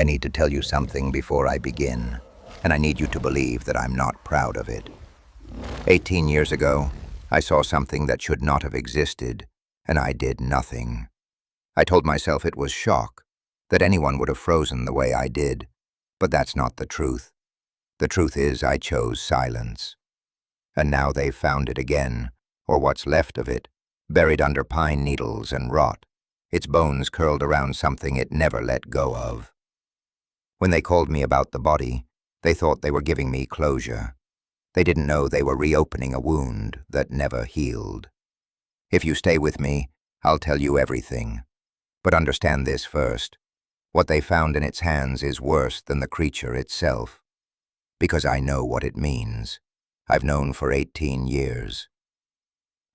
I need to tell you something before I begin, and I need you to believe that I'm not proud of it. 18 years ago, I saw something that should not have existed, and I did nothing. I told myself it was shock, that anyone would have frozen the way I did, but that's not the truth. The truth is I chose silence. And now they've found it again, or what's left of it, buried under pine needles and rot, its bones curled around something it never let go of. When they called me about the body, they thought they were giving me closure. They didn't know they were reopening a wound that never healed. If you stay with me, I'll tell you everything. But understand this first. What they found in its hands is worse than the creature itself. Because I know what it means. I've known for 18 years.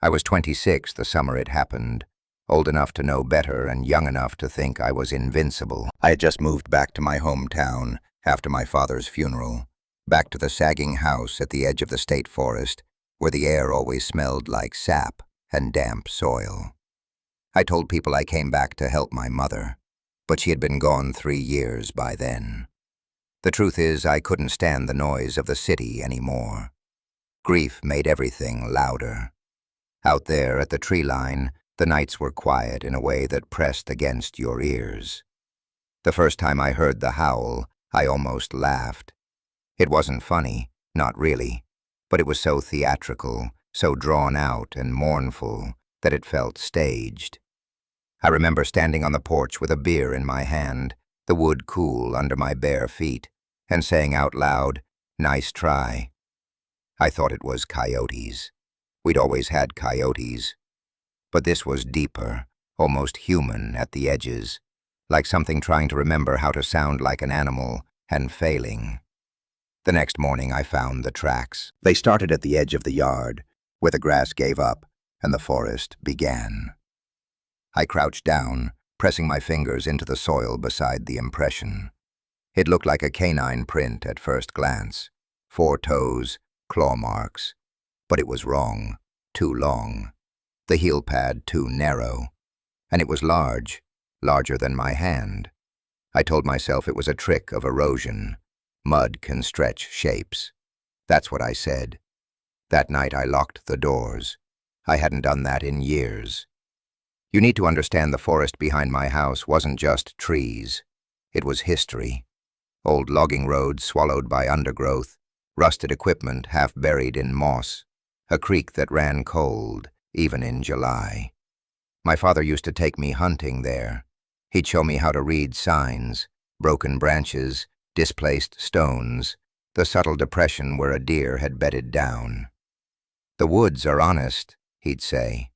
I was 26 the summer it happened, old enough to know better and young enough to think I was invincible. I had just moved back to my hometown after my father's funeral, back to the sagging house at the edge of the state forest, where the air always smelled like sap and damp soil. I told people I came back to help my mother, but she had been gone 3 years by then. The truth is, I couldn't stand the noise of the city anymore. Grief made everything louder. Out there at the tree line, the nights were quiet in a way that pressed against your ears. The first time I heard the howl, I almost laughed. It wasn't funny, not really, but it was so theatrical, so drawn out and mournful that it felt staged. I remember standing on the porch with a beer in my hand, the wood cool under my bare feet, and saying out loud, "Nice try." I thought it was coyotes. We'd always had coyotes. But this was deeper, almost human at the edges, like something trying to remember how to sound like an animal and failing. The next morning I found the tracks. They started at the edge of the yard, where the grass gave up and the forest began. I crouched down, pressing my fingers into the soil beside the impression. It looked like a canine print at first glance. 4 toes, claw marks. But it was wrong, too long. The heel pad too narrow. And it was large, larger than my hand. I told myself it was a trick of erosion. Mud can stretch shapes. That's what I said. That night I locked the doors. I hadn't done that in years. You need to understand the forest behind my house wasn't just trees. It was history. Old logging roads swallowed by undergrowth, rusted equipment half buried in moss, a creek that ran cold, even in July. My father used to take me hunting there. He'd show me how to read signs, broken branches, displaced stones, the subtle depression where a deer had bedded down. "The woods are honest," he'd say.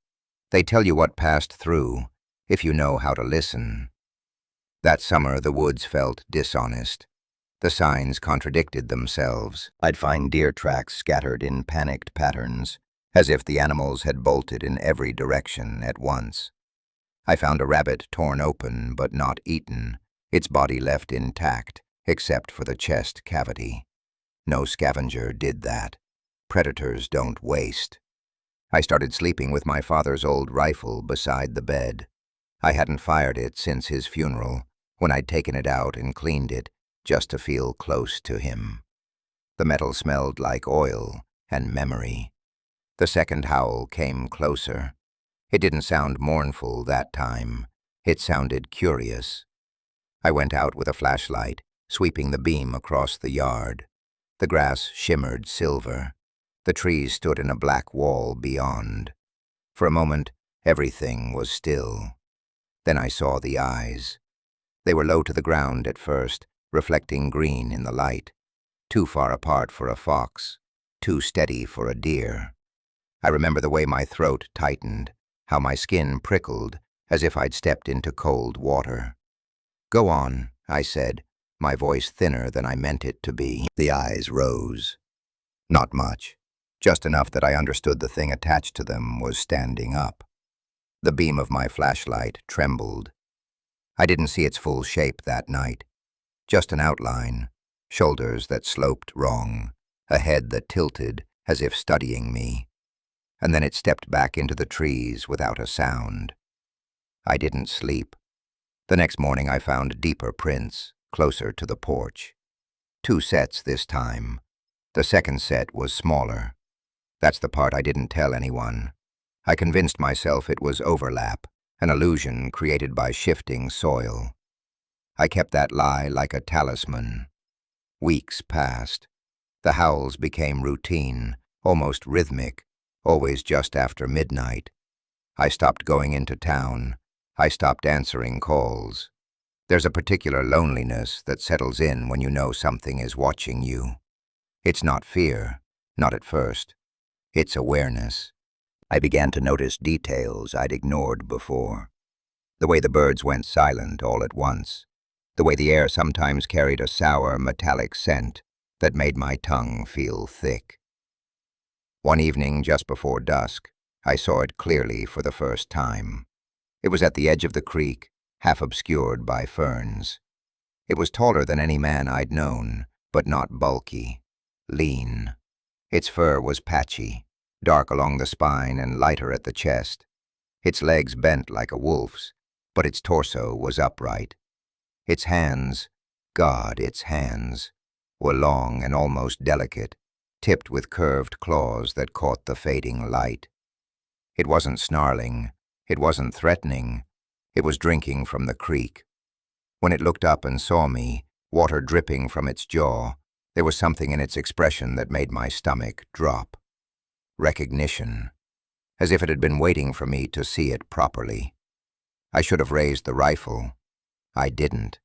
"They tell you what passed through, if you know how to listen." That summer the woods felt dishonest. The signs contradicted themselves. I'd find deer tracks scattered in panicked patterns, as if the animals had bolted in every direction at once. I found a rabbit torn open but not eaten, its body left intact, except for the chest cavity. No scavenger did that. Predators don't waste. I started sleeping with my father's old rifle beside the bed. I hadn't fired it since his funeral, when I'd taken it out and cleaned it, just to feel close to him. The metal smelled like oil and memory. The second howl came closer. It didn't sound mournful that time. It sounded curious. I went out with a flashlight, sweeping the beam across the yard. The grass shimmered silver. The trees stood in a black wall beyond. For a moment, everything was still. Then I saw the eyes. They were low to the ground at first, reflecting green in the light. Too far apart for a fox, too steady for a deer. I remember the way my throat tightened, how my skin prickled, as if I'd stepped into cold water. "Go on," I said, my voice thinner than I meant it to be. The eyes rose. Not much, just enough that I understood the thing attached to them was standing up. The beam of my flashlight trembled. I didn't see its full shape that night. Just an outline, shoulders that sloped wrong, a head that tilted as if studying me. And then it stepped back into the trees without a sound. I didn't sleep. The next morning I found deeper prints, closer to the porch. 2 sets this time. The second set was smaller. That's the part I didn't tell anyone. I convinced myself it was overlap, an illusion created by shifting soil. I kept that lie like a talisman. Weeks passed. The howls became routine, almost rhythmic, always just after midnight. I stopped going into town. I stopped answering calls. There's a particular loneliness that settles in when you know something is watching you. It's not fear, not at first. It's awareness. I began to notice details I'd ignored before. The way the birds went silent all at once. The way the air sometimes carried a sour, metallic scent that made my tongue feel thick. One evening just before dusk, I saw it clearly for the first time. It was at the edge of the creek, half obscured by ferns. It was taller than any man I'd known, but not bulky, lean. Its fur was patchy, dark along the spine and lighter at the chest. Its legs bent like a wolf's, but its torso was upright. Its hands, God, its hands, were long and almost delicate, tipped with curved claws that caught the fading light. It wasn't snarling, it wasn't threatening, it was drinking from the creek. When it looked up and saw me, water dripping from its jaw, there was something in its expression that made my stomach drop. Recognition, as if it had been waiting for me to see it properly. I should have raised the rifle. I didn't.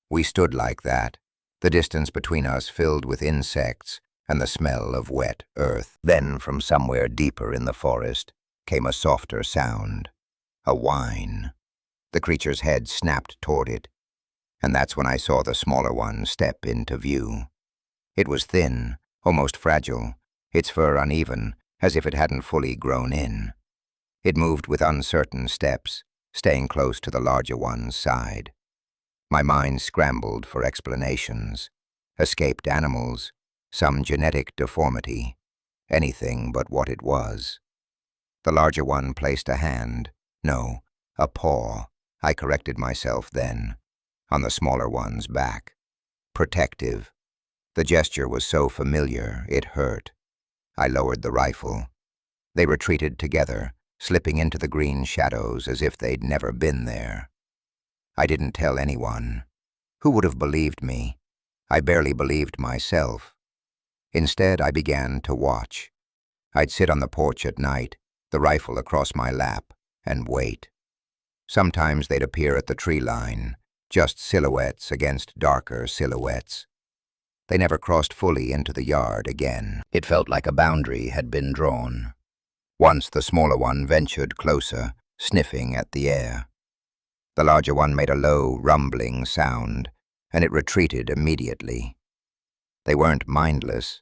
We stood like that, the distance between us filled with insects and the smell of wet earth. Then, from somewhere deeper in the forest, came a softer sound, a whine. The creature's head snapped toward it, and that's when I saw the smaller one step into view. It was thin, almost fragile, its fur uneven, as if it hadn't fully grown in. It moved with uncertain steps, staying close to the larger one's side. My mind scrambled for explanations. Escaped animals, some genetic deformity, anything but what it was. The larger one placed a hand, no, a paw, I corrected myself then, on the smaller one's back. Protective. The gesture was so familiar, it hurt. I lowered the rifle. They retreated together, slipping into the green shadows as if they'd never been there. I didn't tell anyone. Who would have believed me? I barely believed myself. Instead, I began to watch. I'd sit on the porch at night, the rifle across my lap, and wait. Sometimes they'd appear at the tree line, just silhouettes against darker silhouettes. They never crossed fully into the yard again. It felt like a boundary had been drawn. Once the smaller one ventured closer, sniffing at the air. The larger one made a low, rumbling sound, and it retreated immediately. They weren't mindless.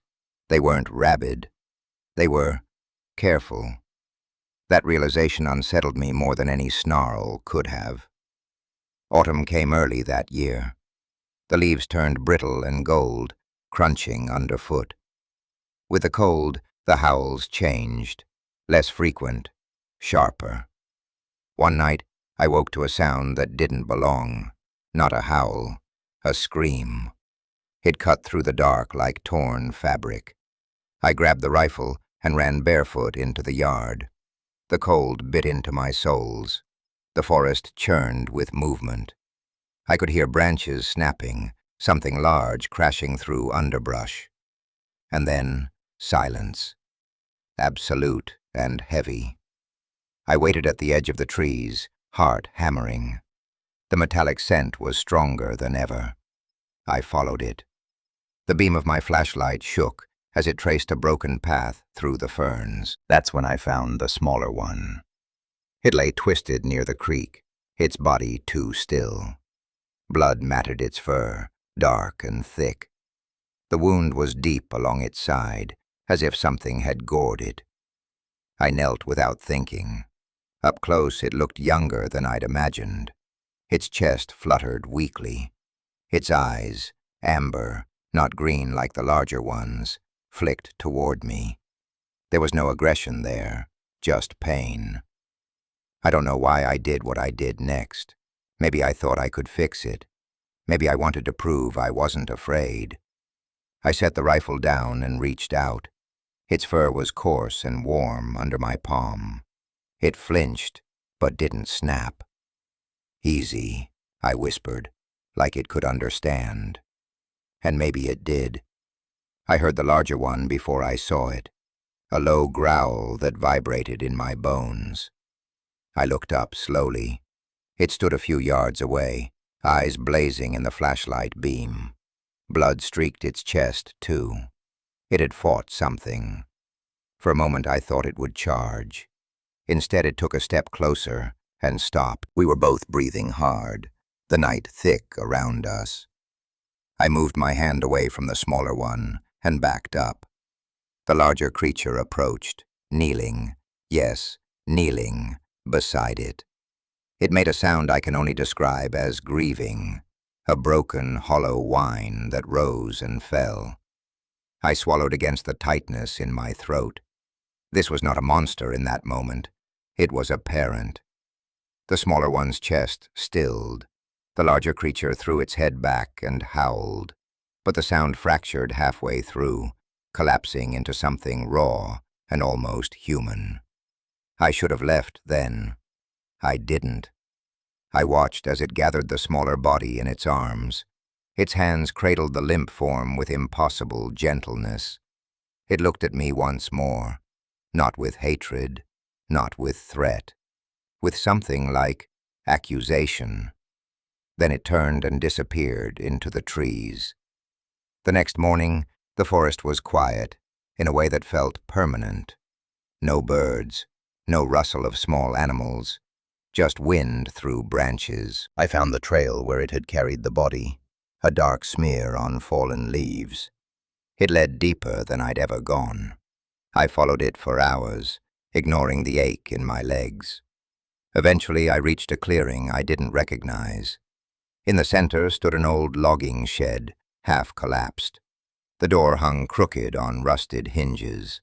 They weren't rabid. They were careful. That realization unsettled me more than any snarl could have. Autumn came early that year. The leaves turned brittle and gold, crunching underfoot. With the cold, the howls changed, less frequent, sharper. One night, I woke to a sound that didn't belong. Not a howl, a scream. It cut through the dark like torn fabric. I grabbed the rifle and ran barefoot into the yard. The cold bit into my soles. The forest churned with movement. I could hear branches snapping, something large crashing through underbrush. And then silence. Absolute and heavy. I waited at the edge of the trees, heart hammering. The metallic scent was stronger than ever. I followed it. The beam of my flashlight shook as it traced a broken path through the ferns. That's when I found the smaller one. It lay twisted near the creek, its body too still. Blood matted its fur, dark and thick. The wound was deep along its side, as if something had gored it. I knelt without thinking. Up close, it looked younger than I'd imagined. Its chest fluttered weakly. Its eyes, amber, not green like the larger ones, flicked toward me. There was no aggression there, just pain. I don't know why I did what I did next. Maybe I thought I could fix it. Maybe I wanted to prove I wasn't afraid. I set the rifle down and reached out. Its fur was coarse and warm under my palm. It flinched, but didn't snap. "Easy," I whispered, like it could understand. And maybe it did. I heard the larger one before I saw it, a low growl that vibrated in my bones. I looked up slowly. It stood a few yards away, eyes blazing in the flashlight beam. Blood streaked its chest, too. It had fought something. For a moment I thought it would charge. Instead it took a step closer and stopped. We were both breathing hard, the night thick around us. I moved my hand away from the smaller one and backed up. The larger creature approached, kneeling, yes, kneeling, beside it. It made a sound I can only describe as grieving, a broken, hollow whine that rose and fell. I swallowed against the tightness in my throat. This was not a monster in that moment. It was a parent. The smaller one's chest stilled. The larger creature threw its head back and howled, but the sound fractured halfway through, collapsing into something raw and almost human. I should have left then. I didn't. I watched as it gathered the smaller body in its arms. Its hands cradled the limp form with impossible gentleness. It looked at me once more, not with hatred, not with threat, with something like accusation. Then it turned and disappeared into the trees. The next morning, the forest was quiet, in a way that felt permanent. No birds, no rustle of small animals, just wind through branches. I found the trail where it had carried the body, a dark smear on fallen leaves. It led deeper than I'd ever gone. I followed it for hours, ignoring the ache in my legs. Eventually, I reached a clearing I didn't recognize. In the center stood an old logging shed, half collapsed. The door hung crooked on rusted hinges.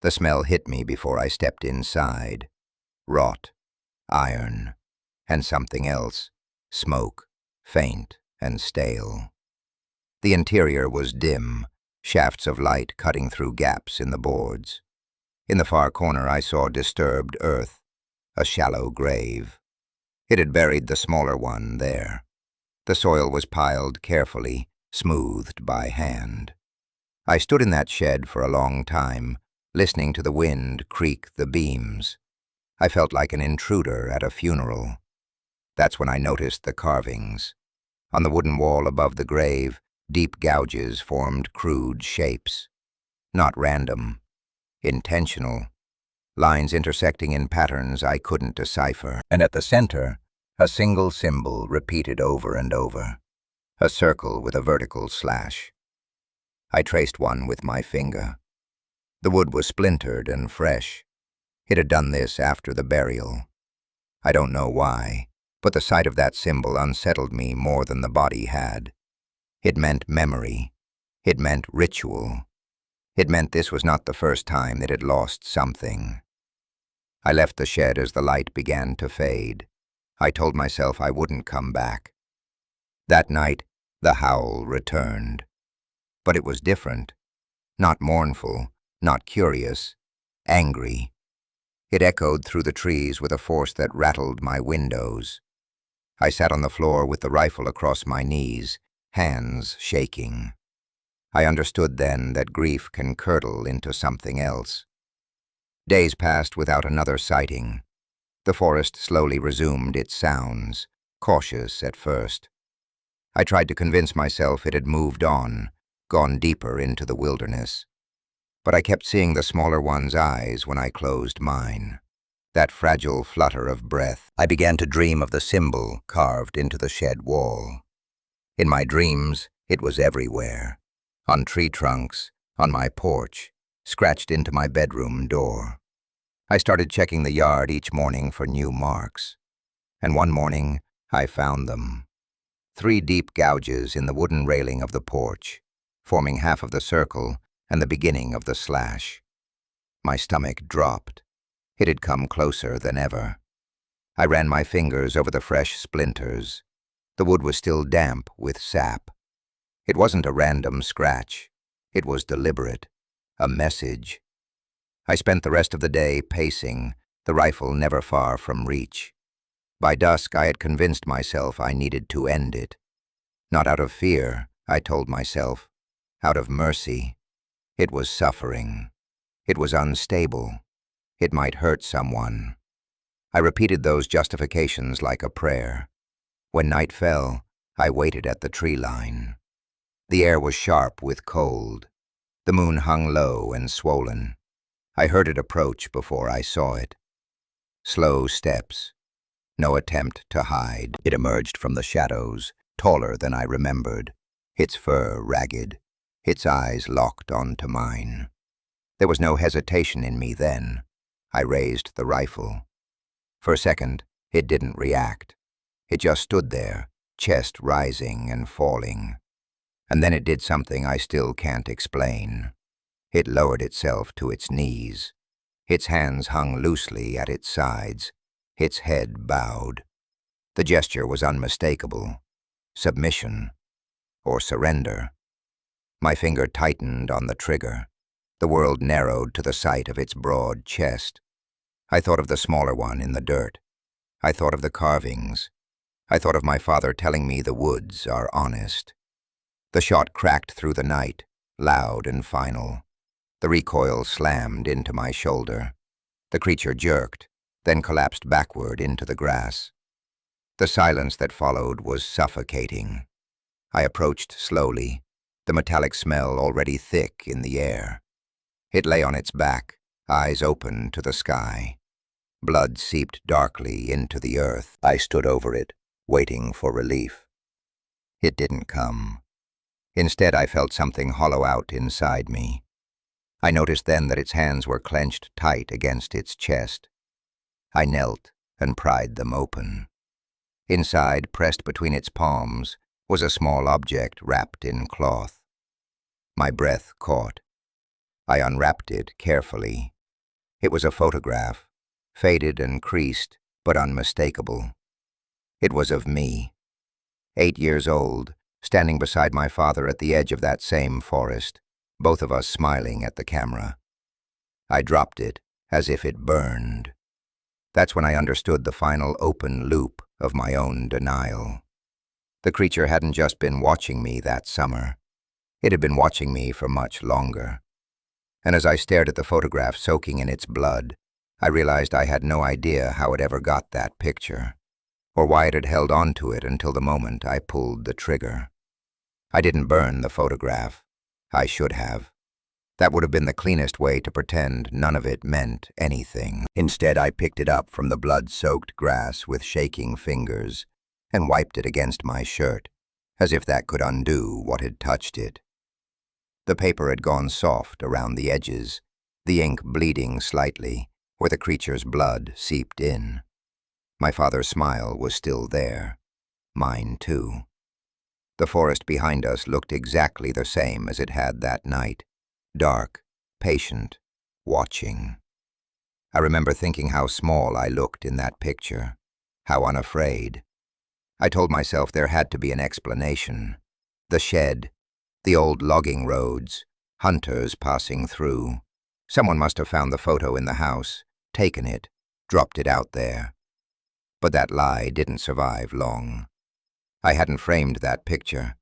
The smell hit me before I stepped inside. Rot, iron, and something else, smoke, faint and stale. The interior was dim, shafts of light cutting through gaps in the boards. In the far corner I saw disturbed earth, a shallow grave. It had buried the smaller one there. The soil was piled carefully, smoothed by hand. I stood in that shed for a long time, listening to the wind creak the beams. I felt like an intruder at a funeral. That's when I noticed the carvings. On the wooden wall above the grave, deep gouges formed crude shapes. Not random, intentional. Lines intersecting in patterns I couldn't decipher. And at the center, a single symbol repeated over and over. A circle with a vertical slash. I traced one with my finger. The wood was splintered and fresh. It had done this after the burial. I don't know why, but the sight of that symbol unsettled me more than the body had. It meant memory. It meant ritual. It meant this was not the first time it had lost something. I left the shed as the light began to fade. I told myself I wouldn't come back. That night, the howl returned. But it was different. Not mournful, not curious, angry. It echoed through the trees with a force that rattled my windows. I sat on the floor with the rifle across my knees, hands shaking. I understood then that grief can curdle into something else. Days passed without another sighting. The forest slowly resumed its sounds, cautious at first. I tried to convince myself it had moved on, gone deeper into the wilderness. But I kept seeing the smaller one's eyes when I closed mine. That fragile flutter of breath. I began to dream of the symbol carved into the shed wall. In my dreams, it was everywhere. On tree trunks, on my porch, scratched into my bedroom door. I started checking the yard each morning for new marks. And one morning, I found them. 3 deep gouges in the wooden railing of the porch, forming half of the circle and the beginning of the slash. My stomach dropped. It had come closer than ever. I ran my fingers over the fresh splinters. The wood was still damp with sap. It wasn't a random scratch. It was deliberate. A message. I spent the rest of the day pacing, the rifle never far from reach. By dusk, I had convinced myself I needed to end it. Not out of fear, I told myself. Out of mercy. It was suffering. It was unstable. It might hurt someone. I repeated those justifications like a prayer. When night fell, I waited at the tree line. The air was sharp with cold. The moon hung low and swollen. I heard it approach before I saw it. Slow steps. No attempt to hide. It emerged from the shadows, taller than I remembered, its fur ragged, its eyes locked onto mine. There was no hesitation in me then. I raised the rifle. For a second, it didn't react. It just stood there, chest rising and falling. And then it did something I still can't explain. It lowered itself to its knees. Its hands hung loosely at its sides. Its head bowed. The gesture was unmistakable. Submission. Or surrender. My finger tightened on the trigger. The world narrowed to the sight of its broad chest. I thought of the smaller one in the dirt. I thought of the carvings. I thought of my father telling me the woods are honest. The shot cracked through the night, loud and final. The recoil slammed into my shoulder. The creature jerked, then collapsed backward into the grass. The silence that followed was suffocating. I approached slowly, the metallic smell already thick in the air. It lay on its back, eyes open to the sky. Blood seeped darkly into the earth. I stood over it, waiting for relief. It didn't come. Instead, I felt something hollow out inside me. I noticed then that its hands were clenched tight against its chest. I knelt and pried them open. Inside, pressed between its palms, was a small object wrapped in cloth. My breath caught. I unwrapped it carefully. It was a photograph, faded and creased, but unmistakable. It was of me, 8 years old, standing beside my father at the edge of that same forest, both of us smiling at the camera. I dropped it, as if it burned. That's when I understood the final open loop of my own denial. The creature hadn't just been watching me that summer. It had been watching me for much longer. And as I stared at the photograph soaking in its blood, I realized I had no idea how it ever got that picture, or why it had held on to it until the moment I pulled the trigger. I didn't burn the photograph. I should have. That would have been the cleanest way to pretend none of it meant anything. Instead, I picked it up from the blood-soaked grass with shaking fingers and wiped it against my shirt, as if that could undo what had touched it. The paper had gone soft around the edges, the ink bleeding slightly, where the creature's blood seeped in. My father's smile was still there. Mine, too. The forest behind us looked exactly the same as it had that night. Dark, patient, watching. I remember thinking how small I looked in that picture, how unafraid. I told myself there had to be an explanation. The shed, the old logging roads, hunters passing through. Someone must have found the photo in the house, taken it, dropped it out there. But that lie didn't survive long. I hadn't framed that picture.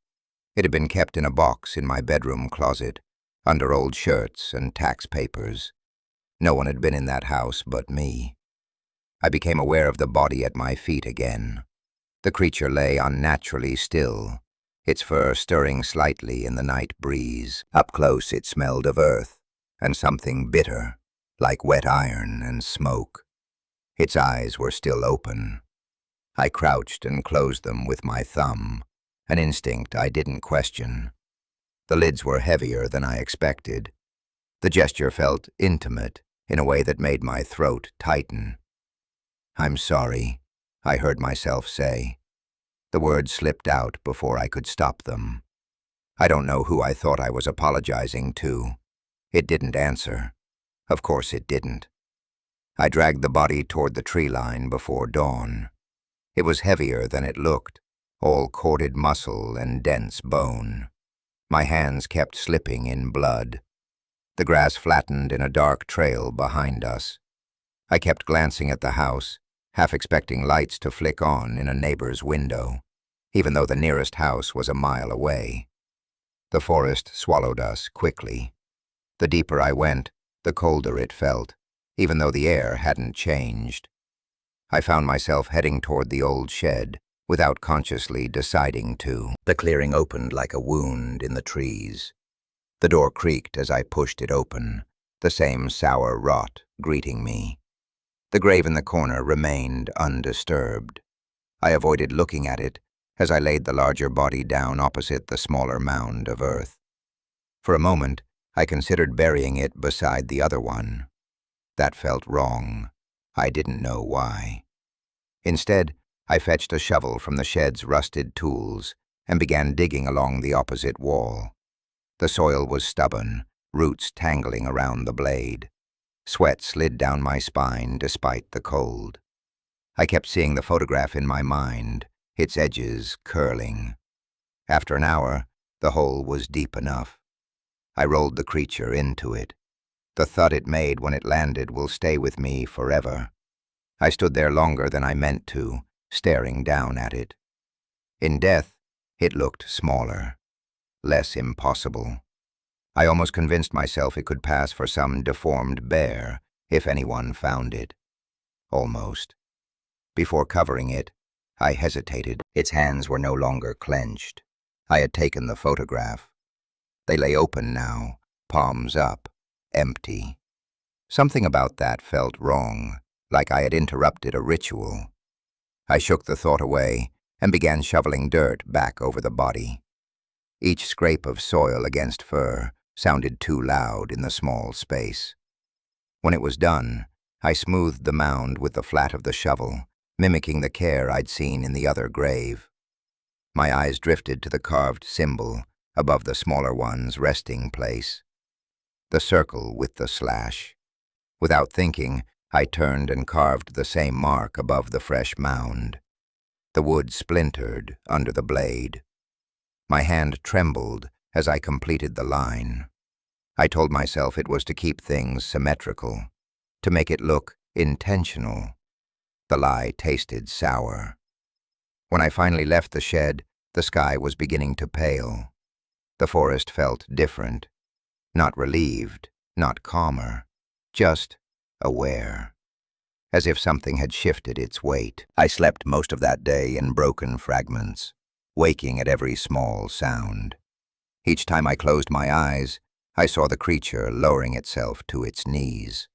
It had been kept in a box in my bedroom closet, under old shirts and tax papers. No one had been in that house but me. I became aware of the body at my feet again. The creature lay unnaturally still, its fur stirring slightly in the night breeze. Up close it smelled of earth, and something bitter, like wet iron and smoke. Its eyes were still open. I crouched and closed them with my thumb, an instinct I didn't question. The lids were heavier than I expected. The gesture felt intimate in a way that made my throat tighten. "I'm sorry," I heard myself say. The words slipped out before I could stop them. I don't know who I thought I was apologizing to. It didn't answer. Of course it didn't. I dragged the body toward the tree line before dawn. It was heavier than it looked, all corded muscle and dense bone. My hands kept slipping in blood. The grass flattened in a dark trail behind us. I kept glancing at the house, half expecting lights to flick on in a neighbor's window, even though the nearest house was a mile away. The forest swallowed us quickly. The deeper I went, the colder it felt, even though the air hadn't changed. I found myself heading toward the old shed without consciously deciding to. The clearing opened like a wound in the trees. The door creaked as I pushed it open, the same sour rot greeting me. The grave in the corner remained undisturbed. I avoided looking at it as I laid the larger body down opposite the smaller mound of earth. For a moment, I considered burying it beside the other one. That felt wrong. I didn't know why. Instead, I fetched a shovel from the shed's rusted tools and began digging along the opposite wall. The soil was stubborn, roots tangling around the blade. Sweat slid down my spine despite the cold. I kept seeing the photograph in my mind, its edges curling. After an hour, the hole was deep enough. I rolled the creature into it. The thud it made when it landed will stay with me forever. I stood there longer than I meant to, staring down at it. In death, it looked smaller, less impossible. I almost convinced myself it could pass for some deformed bear if anyone found it. Almost. Before covering it, I hesitated. Its hands were no longer clenched. I had taken the photograph. They lay open now, palms up, empty. Something about that felt wrong, like I had interrupted a ritual. I shook the thought away and began shoveling dirt back over the body. Each scrape of soil against fur sounded too loud in the small space. When it was done, I smoothed the mound with the flat of the shovel, mimicking the care I'd seen in the other grave. My eyes drifted to the carved symbol above the smaller one's resting place. The circle with the slash. Without thinking, I turned and carved the same mark above the fresh mound. The wood splintered under the blade. My hand trembled as I completed the line. I told myself it was to keep things symmetrical, to make it look intentional. The lie tasted sour. When I finally left the shed, the sky was beginning to pale. The forest felt different, not relieved, not calmer, just aware, as if something had shifted its weight. I slept most of that day in broken fragments, waking at every small sound. Each time I closed my eyes, I saw the creature lowering itself to its knees.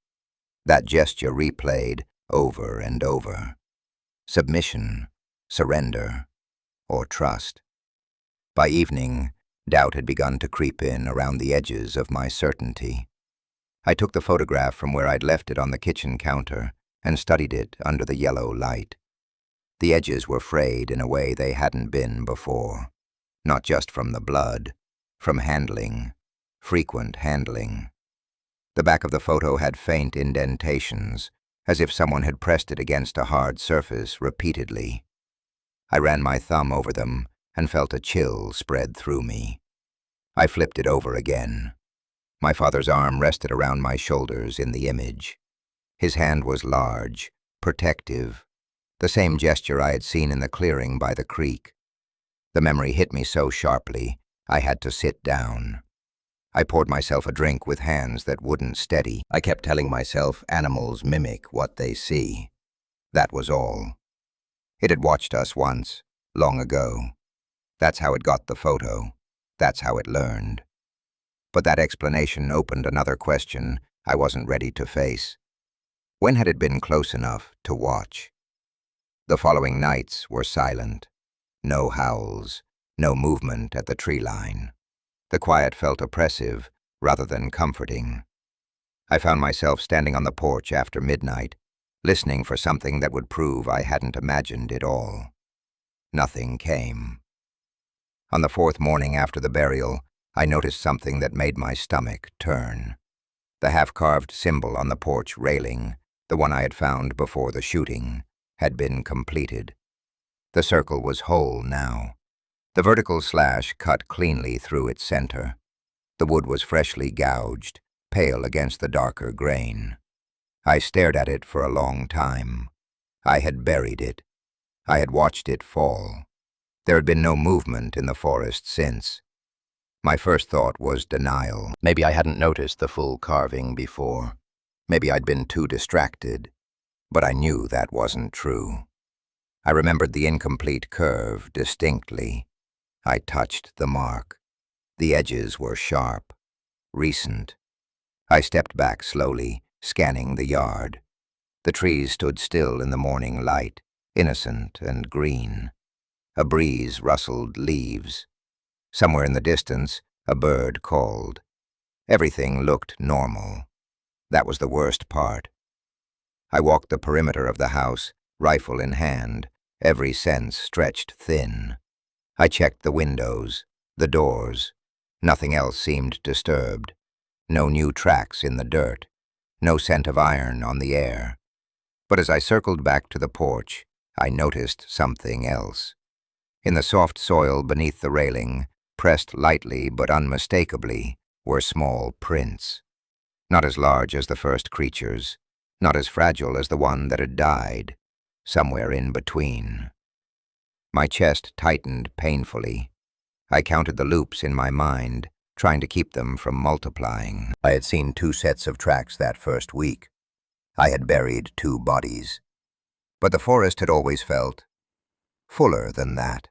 That gesture replayed over and over. Submission, surrender, or trust. By evening, doubt had begun to creep in around the edges of my certainty. I took the photograph from where I'd left it on the kitchen counter and studied it under the yellow light. The edges were frayed in a way they hadn't been before, not just from the blood, from handling, frequent handling. The back of the photo had faint indentations, as if someone had pressed it against a hard surface repeatedly. I ran my thumb over them and felt a chill spread through me. I flipped it over again. My father's arm rested around my shoulders in the image. His hand was large, protective, the same gesture I had seen in the clearing by the creek. The memory hit me so sharply, I had to sit down. I poured myself a drink with hands that wouldn't steady. I kept telling myself animals mimic what they see. That was all. It had watched us once, long ago. That's how it got the photo. That's how it learned. But that explanation opened another question I wasn't ready to face. When had it been close enough to watch? The following nights were silent. No howls, no movement at the tree line. The quiet felt oppressive rather than comforting. I found myself standing on the porch after midnight, listening for something that would prove I hadn't imagined it all. Nothing came. On the fourth morning after the burial, I noticed something that made my stomach turn. The half-carved symbol on the porch railing, the one I had found before the shooting, had been completed. The circle was whole now. The vertical slash cut cleanly through its center. The wood was freshly gouged, pale against the darker grain. I stared at it for a long time. I had buried it. I had watched it fall. There had been no movement in the forest since. My first thought was denial. Maybe I hadn't noticed the full carving before. Maybe I'd been too distracted. But I knew that wasn't true. I remembered the incomplete curve distinctly. I touched the mark. The edges were sharp, recent. I stepped back slowly, scanning the yard. The trees stood still in the morning light, innocent and green. A breeze rustled leaves. Somewhere in the distance, a bird called. Everything looked normal. That was the worst part. I walked the perimeter of the house, rifle in hand, every sense stretched thin. I checked the windows, the doors. Nothing else seemed disturbed. No new tracks in the dirt. No scent of iron on the air. But as I circled back to the porch, I noticed something else. In the soft soil beneath the railing, pressed lightly but unmistakably, were small prints. Not as large as the first creatures, not as fragile as the one that had died, somewhere in between. My chest tightened painfully. I counted the loops in my mind, trying to keep them from multiplying. I had seen 2 sets of tracks that first week. I had buried 2 bodies. But the forest had always felt fuller than that.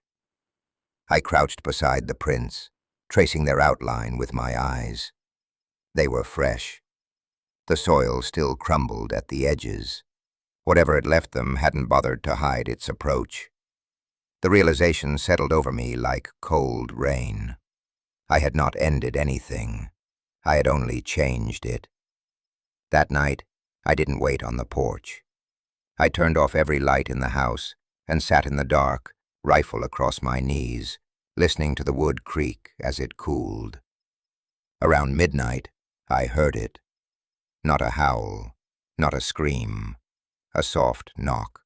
I crouched beside the prints, tracing their outline with my eyes. They were fresh. The soil still crumbled at the edges. Whatever had left them hadn't bothered to hide its approach. The realization settled over me like cold rain. I had not ended anything. I had only changed it. That night, I didn't wait on the porch. I turned off every light in the house and sat in the dark, rifle across my knees, listening to the wood creak as it cooled. Around midnight, I heard it. Not a howl, not a scream, a soft knock.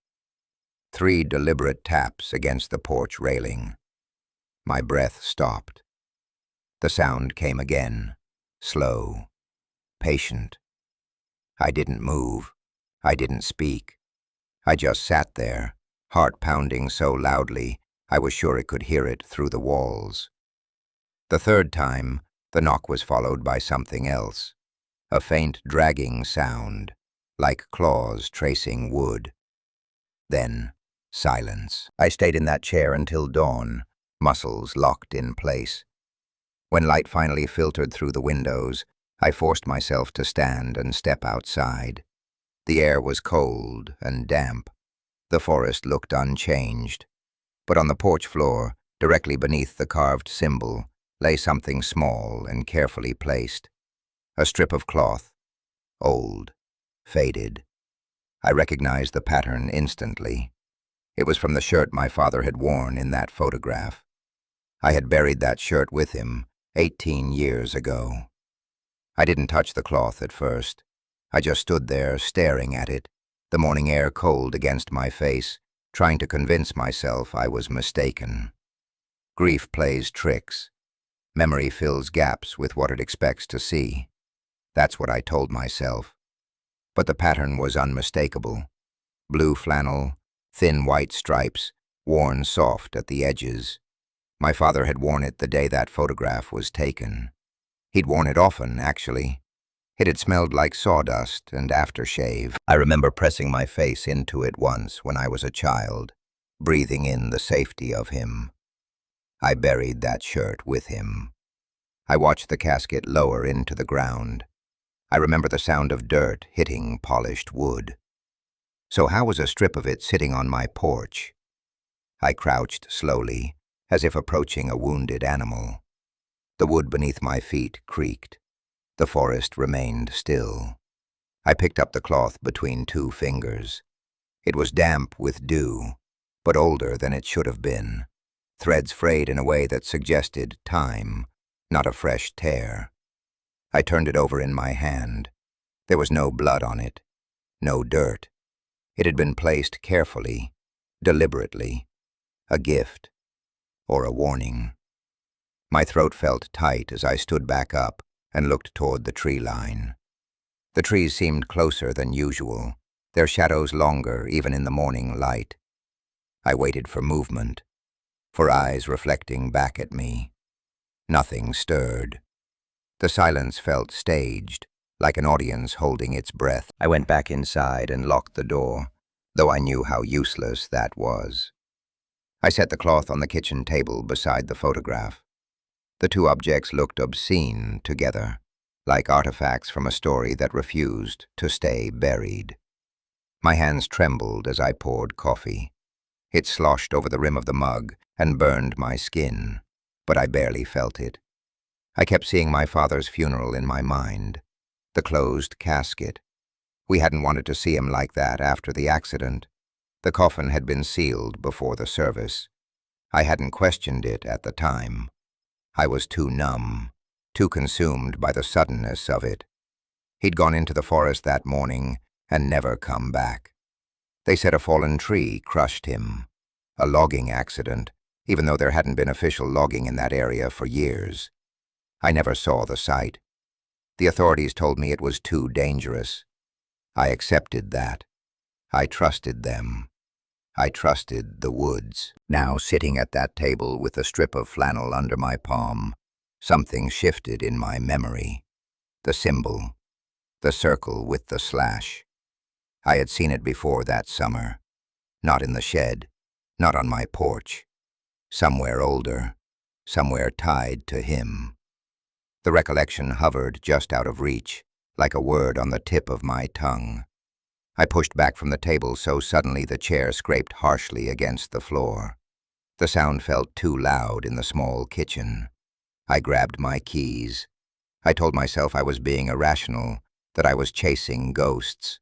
3 deliberate taps against the porch railing. My breath stopped. The sound came again, slow, patient. I didn't move. I didn't speak. I just sat there, heart pounding so loudly I was sure it could hear it through the walls. The third time, the knock was followed by something else, a faint dragging sound, like claws tracing wood. Then, silence. I stayed in that chair until dawn, muscles locked in place. When light finally filtered through the windows, I forced myself to stand and step outside. The air was cold and damp. The forest looked unchanged. But on the porch floor, directly beneath the carved symbol, lay something small and carefully placed. A strip of cloth, old, faded. I recognized the pattern instantly. It was from the shirt my father had worn in that photograph. I had buried that shirt with him 18 years ago. I didn't touch the cloth at first. I just stood there staring at it, the morning air cold against my face, trying to convince myself I was mistaken. Grief plays tricks. Memory fills gaps with what it expects to see. That's what I told myself. But the pattern was unmistakable. Blue flannel, thin white stripes, worn soft at the edges. My father had worn it the day that photograph was taken. He'd worn it often, actually. It had smelled like sawdust and aftershave. I remember pressing my face into it once when I was a child, breathing in the safety of him. I buried that shirt with him. I watched the casket lower into the ground. I remember the sound of dirt hitting polished wood. So how was a strip of it sitting on my porch? I crouched slowly, as if approaching a wounded animal. The wood beneath my feet creaked. The forest remained still. I picked up the cloth between 2 fingers. It was damp with dew, but older than it should have been. Threads frayed in a way that suggested time, not a fresh tear. I turned it over in my hand. There was no blood on it, no dirt. It had been placed carefully, deliberately. a gift, or a warning. My throat felt tight as I stood back up and looked toward the tree line. The trees seemed closer than usual, their shadows longer even in the morning light. I waited for movement, for eyes reflecting back at me. Nothing stirred. The silence felt staged, like an audience holding its breath. I went back inside and locked the door, though I knew how useless that was. I set the cloth on the kitchen table beside the photograph. The two objects looked obscene together, like artifacts from a story that refused to stay buried. My hands trembled as I poured coffee. It sloshed over the rim of the mug and burned my skin, but I barely felt it. I kept seeing my father's funeral in my mind, the closed casket. We hadn't wanted to see him like that after the accident. The coffin had been sealed before the service. I hadn't questioned it at the time. I was too numb, too consumed by the suddenness of it. He'd gone into the forest that morning and never come back. They said a fallen tree crushed him. A logging accident, even though there hadn't been official logging in that area for years. I never saw the site. The authorities told me it was too dangerous. I accepted that. I trusted them. I trusted the woods. Now, sitting at that table with a strip of flannel under my palm, something shifted in my memory. The symbol. The circle with the slash. I had seen it before that summer. Not in the shed. Not on my porch. Somewhere older. Somewhere tied to him. The recollection hovered just out of reach, like a word on the tip of my tongue. I pushed back from the table so suddenly the chair scraped harshly against the floor. The sound felt too loud in the small kitchen. I grabbed my keys. I told myself I was being irrational, that I was chasing ghosts.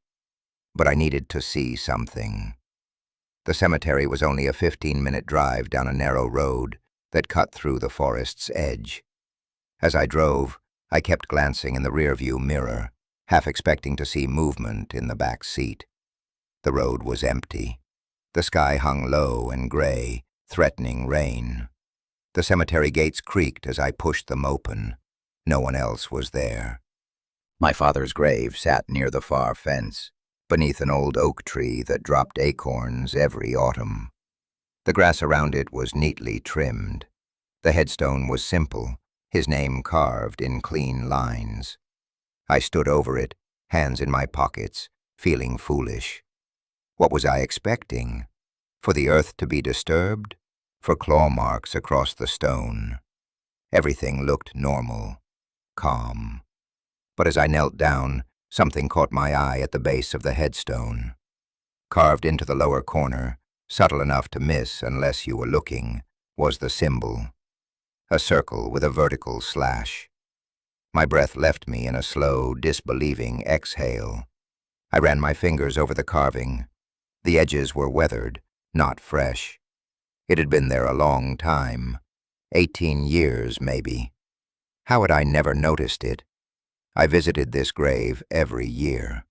But I needed to see something. The cemetery was only a 15-minute drive down a narrow road that cut through the forest's edge. As I drove, I kept glancing in the rearview mirror, half expecting to see movement in the back seat. The road was empty. The sky hung low and gray, threatening rain. The cemetery gates creaked as I pushed them open. No one else was there. My father's grave sat near the far fence, beneath an old oak tree that dropped acorns every autumn. The grass around it was neatly trimmed. The headstone was simple, his name carved in clean lines. I stood over it, hands in my pockets, feeling foolish. What was I expecting? For the earth to be disturbed? For claw marks across the stone? Everything looked normal, calm. But as I knelt down, something caught my eye at the base of the headstone. Carved into the lower corner, subtle enough to miss unless you were looking, was the symbol. A circle with a vertical slash. My breath left me in a slow, disbelieving exhale. I ran my fingers over the carving. The edges were weathered, not fresh. It had been there a long time, 18 years maybe. How had I never noticed it? I visited this grave every year.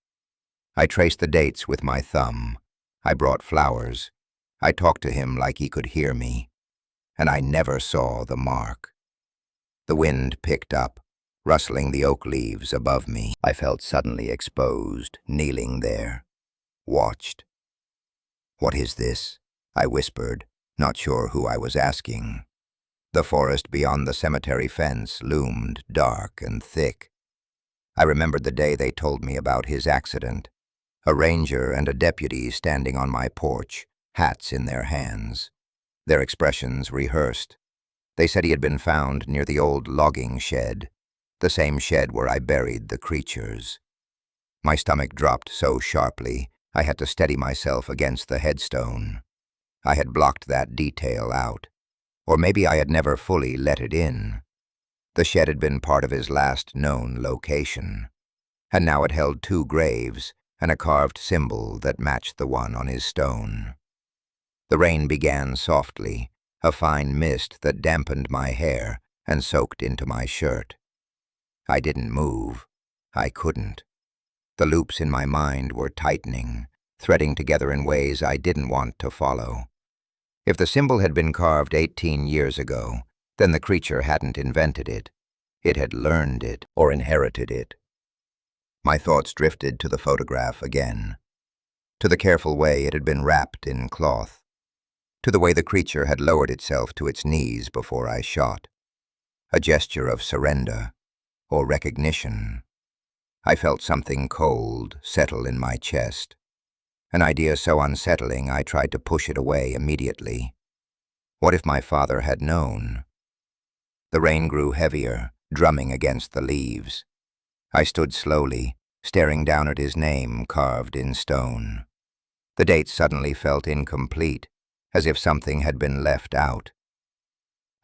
I traced the dates with my thumb. I brought flowers. I talked to him like he could hear me. And I never saw the mark. The wind picked up, rustling the oak leaves above me. I felt suddenly exposed, kneeling there. Watched. "What is this?" I whispered, not sure who I was asking. The forest beyond the cemetery fence loomed dark and thick. I remembered the day they told me about his accident. A ranger and a deputy standing on my porch, hats in their hands. Their expressions rehearsed. They said he had been found near the old logging shed, the same shed where I buried the creatures. My stomach dropped so sharply, I had to steady myself against the headstone. I had blocked that detail out. Or maybe I had never fully let it in. The shed had been part of his last known location, and now it held 2 graves and a carved symbol that matched the one on his stone. The rain began softly, a fine mist that dampened my hair and soaked into my shirt. I didn't move. I couldn't. The loops in my mind were tightening, threading together in ways I didn't want to follow. If the symbol had been carved 18 years ago, then the creature hadn't invented it. It had learned it or inherited it. My thoughts drifted to the photograph again, to the careful way it had been wrapped in cloth, to the way the creature had lowered itself to its knees before I shot. A gesture of surrender or recognition. I felt something cold settle in my chest. An idea so unsettling I tried to push it away immediately. What if my father had known? The rain grew heavier, drumming against the leaves. I stood slowly, staring down at his name carved in stone. The date suddenly felt incomplete, as if something had been left out.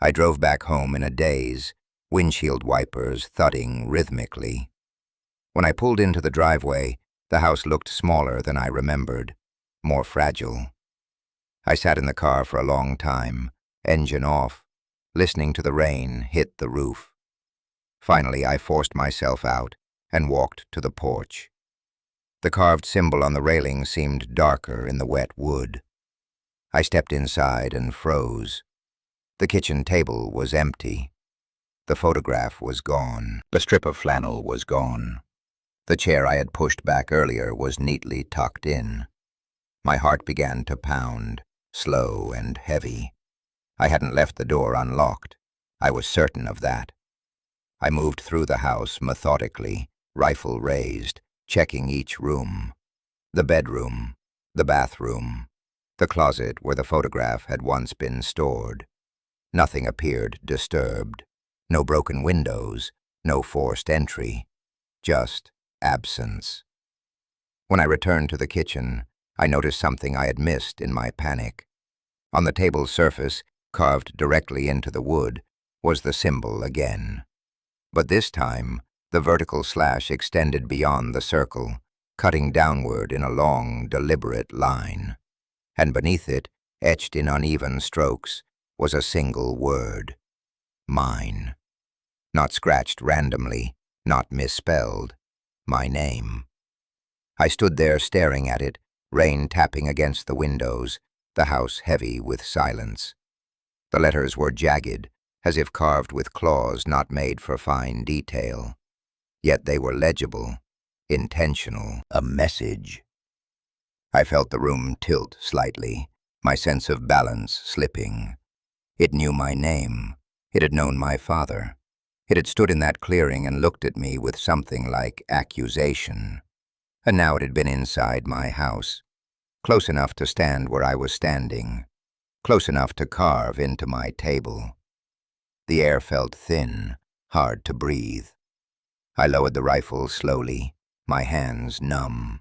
I drove back home in a daze, windshield wipers thudding rhythmically. When I pulled into the driveway, the house looked smaller than I remembered, more fragile. I sat in the car for a long time, engine off, listening to the rain hit the roof. Finally, I forced myself out and walked to the porch. The carved symbol on the railing seemed darker in the wet wood. I stepped inside and froze. The kitchen table was empty. The photograph was gone. The strip of flannel was gone. The chair I had pushed back earlier was neatly tucked in. My heart began to pound, slow and heavy. I hadn't left the door unlocked. I was certain of that. I moved through the house methodically, rifle raised, checking each room. The bedroom, the bathroom, the closet where the photograph had once been stored. Nothing appeared disturbed. No broken windows, no forced entry. Just absence. When I returned to the kitchen, I noticed something I had missed in my panic. On the table's surface, carved directly into the wood, was the symbol again. But this time, the vertical slash extended beyond the circle, cutting downward in a long, deliberate line. And beneath it, etched in uneven strokes, was a single word. Mine. Not scratched randomly, not misspelled. My name. I stood there staring at it, rain tapping against the windows, the house heavy with silence. The letters were jagged, as if carved with claws not made for fine detail. Yet they were legible, intentional, a message. I felt the room tilt slightly, my sense of balance slipping. It knew my name. It had known my father. It had stood in that clearing and looked at me with something like accusation. And now it had been inside my house, close enough to stand where I was standing, close enough to carve into my table. The air felt thin, hard to breathe. I lowered the rifle slowly, my hands numb.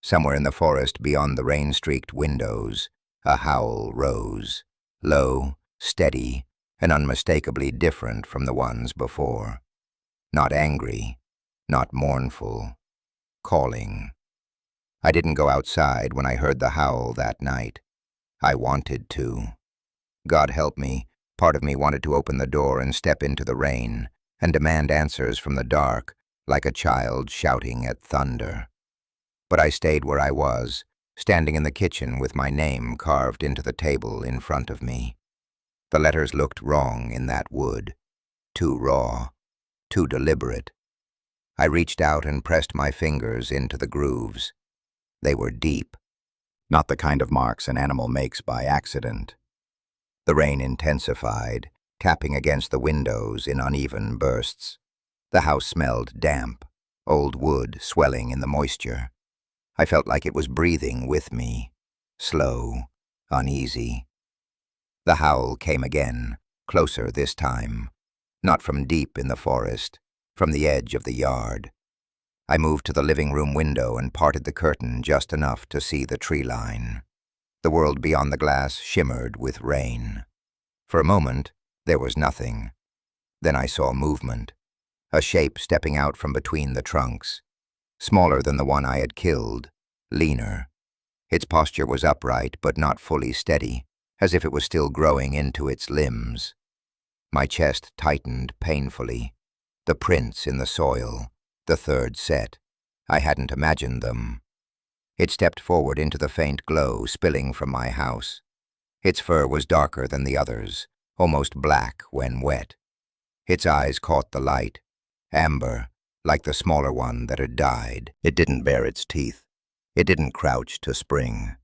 Somewhere in the forest beyond the rain-streaked windows, a howl rose, low, steady, and unmistakably different from the ones before. Not angry, not mournful, calling. I didn't go outside when I heard the howl that night. I wanted to. God help me, part of me wanted to open the door and step into the rain and demand answers from the dark, like a child shouting at thunder. But I stayed where I was, standing in the kitchen with my name carved into the table in front of me. The letters looked wrong in that wood, too raw, too deliberate. I reached out and pressed my fingers into the grooves. They were deep, not the kind of marks an animal makes by accident. The rain intensified, tapping against the windows in uneven bursts. The house smelled damp, old wood swelling in the moisture. I felt like it was breathing with me, slow, uneasy. The howl came again, closer this time, not from deep in the forest, from the edge of the yard. I moved to the living room window and parted the curtain just enough to see the tree line. The world beyond the glass shimmered with rain. For a moment, there was nothing. Then I saw movement, a shape stepping out from between the trunks, smaller than the one I had killed, leaner. Its posture was upright but not fully steady, as if it was still growing into its limbs. My chest tightened painfully. The prints in the soil, the third set. I hadn't imagined them. It stepped forward into the faint glow spilling from my house. Its fur was darker than the others, almost black when wet. Its eyes caught the light, amber, like the smaller one that had died. It didn't bare its teeth. It didn't crouch to spring.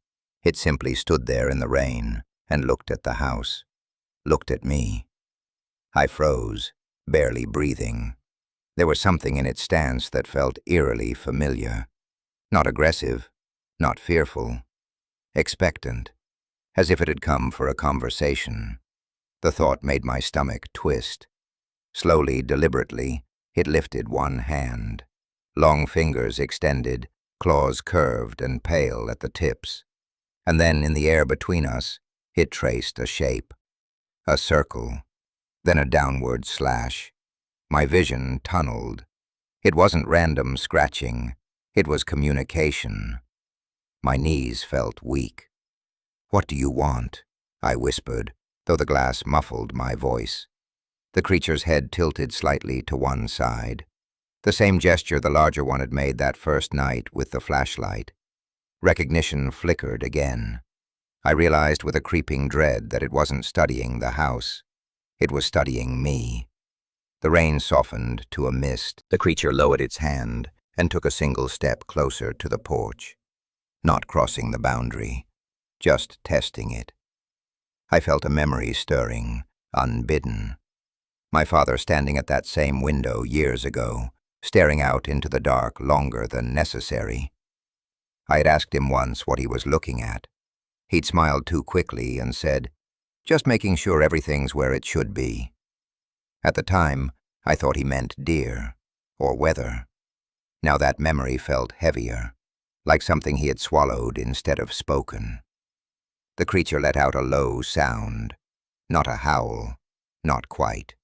It simply stood there in the rain and looked at the house, looked at me. I froze, barely breathing. There was something in its stance that felt eerily familiar. Not aggressive, not fearful, expectant, as if it had come for a conversation. The thought made my stomach twist. Slowly, deliberately, it lifted one hand. Long fingers extended, claws curved and pale at the tips. And then, in the air between us, it traced a shape. A circle, then a downward slash. My vision tunneled. It wasn't random scratching. It was communication. My knees felt weak. "What do you want?" I whispered, though the glass muffled my voice. The creature's head tilted slightly to one side. The same gesture the larger one had made that first night with the flashlight. Recognition flickered again. I realized with a creeping dread that it wasn't studying the house. It was studying me. The rain softened to a mist. The creature lowered its hand and took a single step closer to the porch. Not crossing the boundary, just testing it. I felt a memory stirring, unbidden. My father standing at that same window years ago, staring out into the dark longer than necessary. I had asked him once what he was looking at. He'd smiled too quickly and said, "Just making sure everything's where it should be." At the time, I thought he meant deer or weather. Now that memory felt heavier, like something he had swallowed instead of spoken. The creature let out a low sound, not a howl, not quite.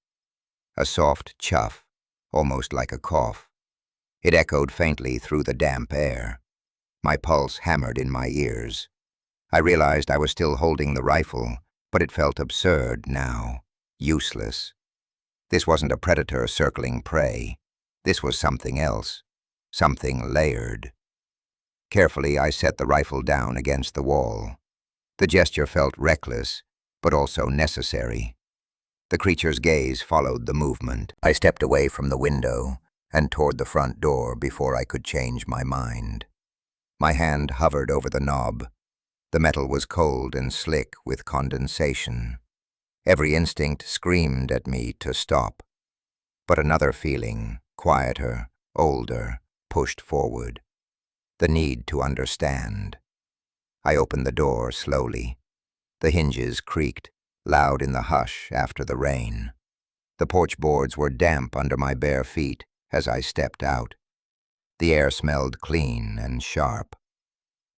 A soft chuff, almost like a cough. It echoed faintly through the damp air. My pulse hammered in my ears. I realized I was still holding the rifle, but it felt absurd now, useless. This wasn't a predator circling prey. This was something else, something layered. Carefully, I set the rifle down against the wall. The gesture felt reckless, but also necessary. The creature's gaze followed the movement. I stepped away from the window and toward the front door before I could change my mind. My hand hovered over the knob. The metal was cold and slick with condensation. Every instinct screamed at me to stop. But another feeling, quieter, older, pushed forward. The need to understand. I opened the door slowly. The hinges creaked, loud in the hush after the rain. The porch boards were damp under my bare feet as I stepped out. The air smelled clean and sharp.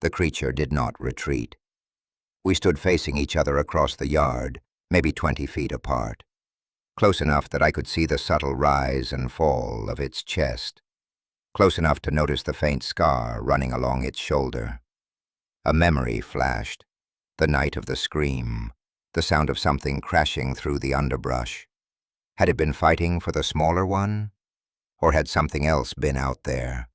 The creature did not retreat. We stood facing each other across the yard, maybe 20 feet apart, close enough that I could see the subtle rise and fall of its chest, close enough to notice the faint scar running along its shoulder. A memory flashed, the night of the scream, the sound of something crashing through the underbrush. Had it been fighting for the smaller one? Or had something else been out there?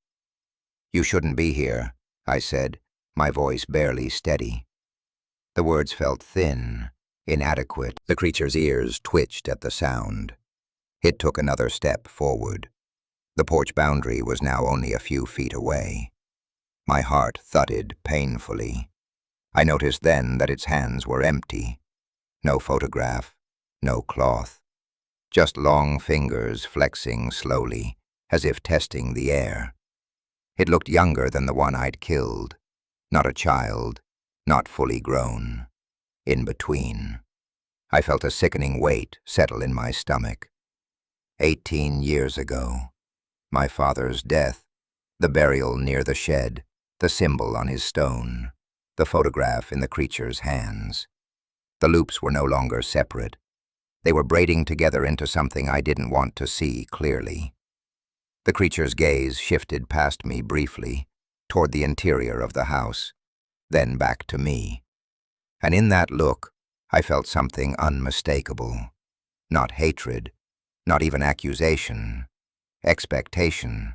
"You shouldn't be here," I said, my voice barely steady. The words felt thin, inadequate. The creature's ears twitched at the sound. It took another step forward. The porch boundary was now only a few feet away. My heart thudded painfully. I noticed then that its hands were empty. No photograph, no cloth. Just long fingers flexing slowly, as if testing the air. It looked younger than the one I'd killed. Not a child, not fully grown. In between. I felt a sickening weight settle in my stomach. 18 years ago. My father's death. The burial near the shed. The symbol on his stone. The photograph in the creature's hands. The loops were no longer separate. They were braiding together into something I didn't want to see clearly. The creature's gaze shifted past me briefly, toward the interior of the house, then back to me. And in that look, I felt something unmistakable. Not hatred, not even accusation, expectation,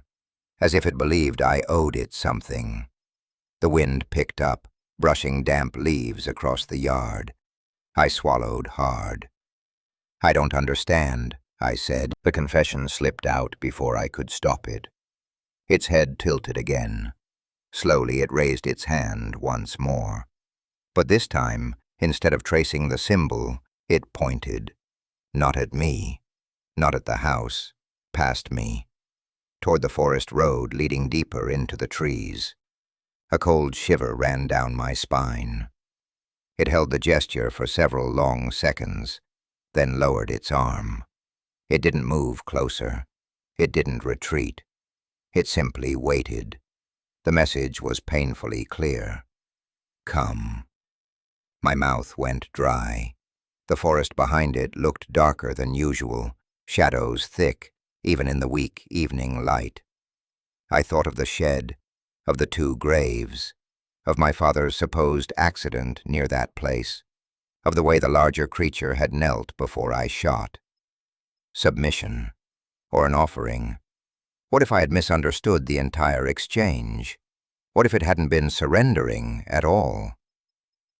as if it believed I owed it something. The wind picked up, brushing damp leaves across the yard. I swallowed hard. "I don't understand," I said. The confession slipped out before I could stop it. Its head tilted again. Slowly it raised its hand once more. But this time, instead of tracing the symbol, it pointed. Not at me, not at the house, past me, toward the forest road leading deeper into the trees. A cold shiver ran down my spine. It held the gesture for several long seconds, then lowered its arm. It didn't move closer. It didn't retreat. It simply waited. The message was painfully clear. Come. My mouth went dry. The forest behind it looked darker than usual, shadows thick, even in the weak evening light. I thought of the shed, of the 2 graves, of my father's supposed accident near that place, of the way the larger creature had knelt before I shot. Submission, or an offering. What if I had misunderstood the entire exchange? What if it hadn't been surrendering at all?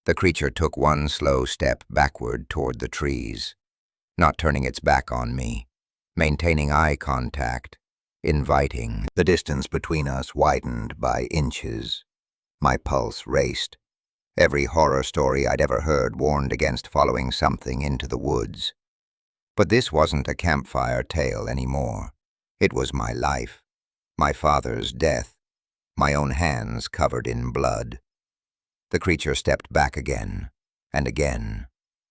The creature took one slow step backward toward the trees, not turning its back on me, maintaining eye contact, inviting. The distance between us widened by inches. My pulse raced. Every horror story I'd ever heard warned against following something into the woods. But this wasn't a campfire tale anymore. It was my life, my father's death, my own hands covered in blood. The creature stepped back again, and again,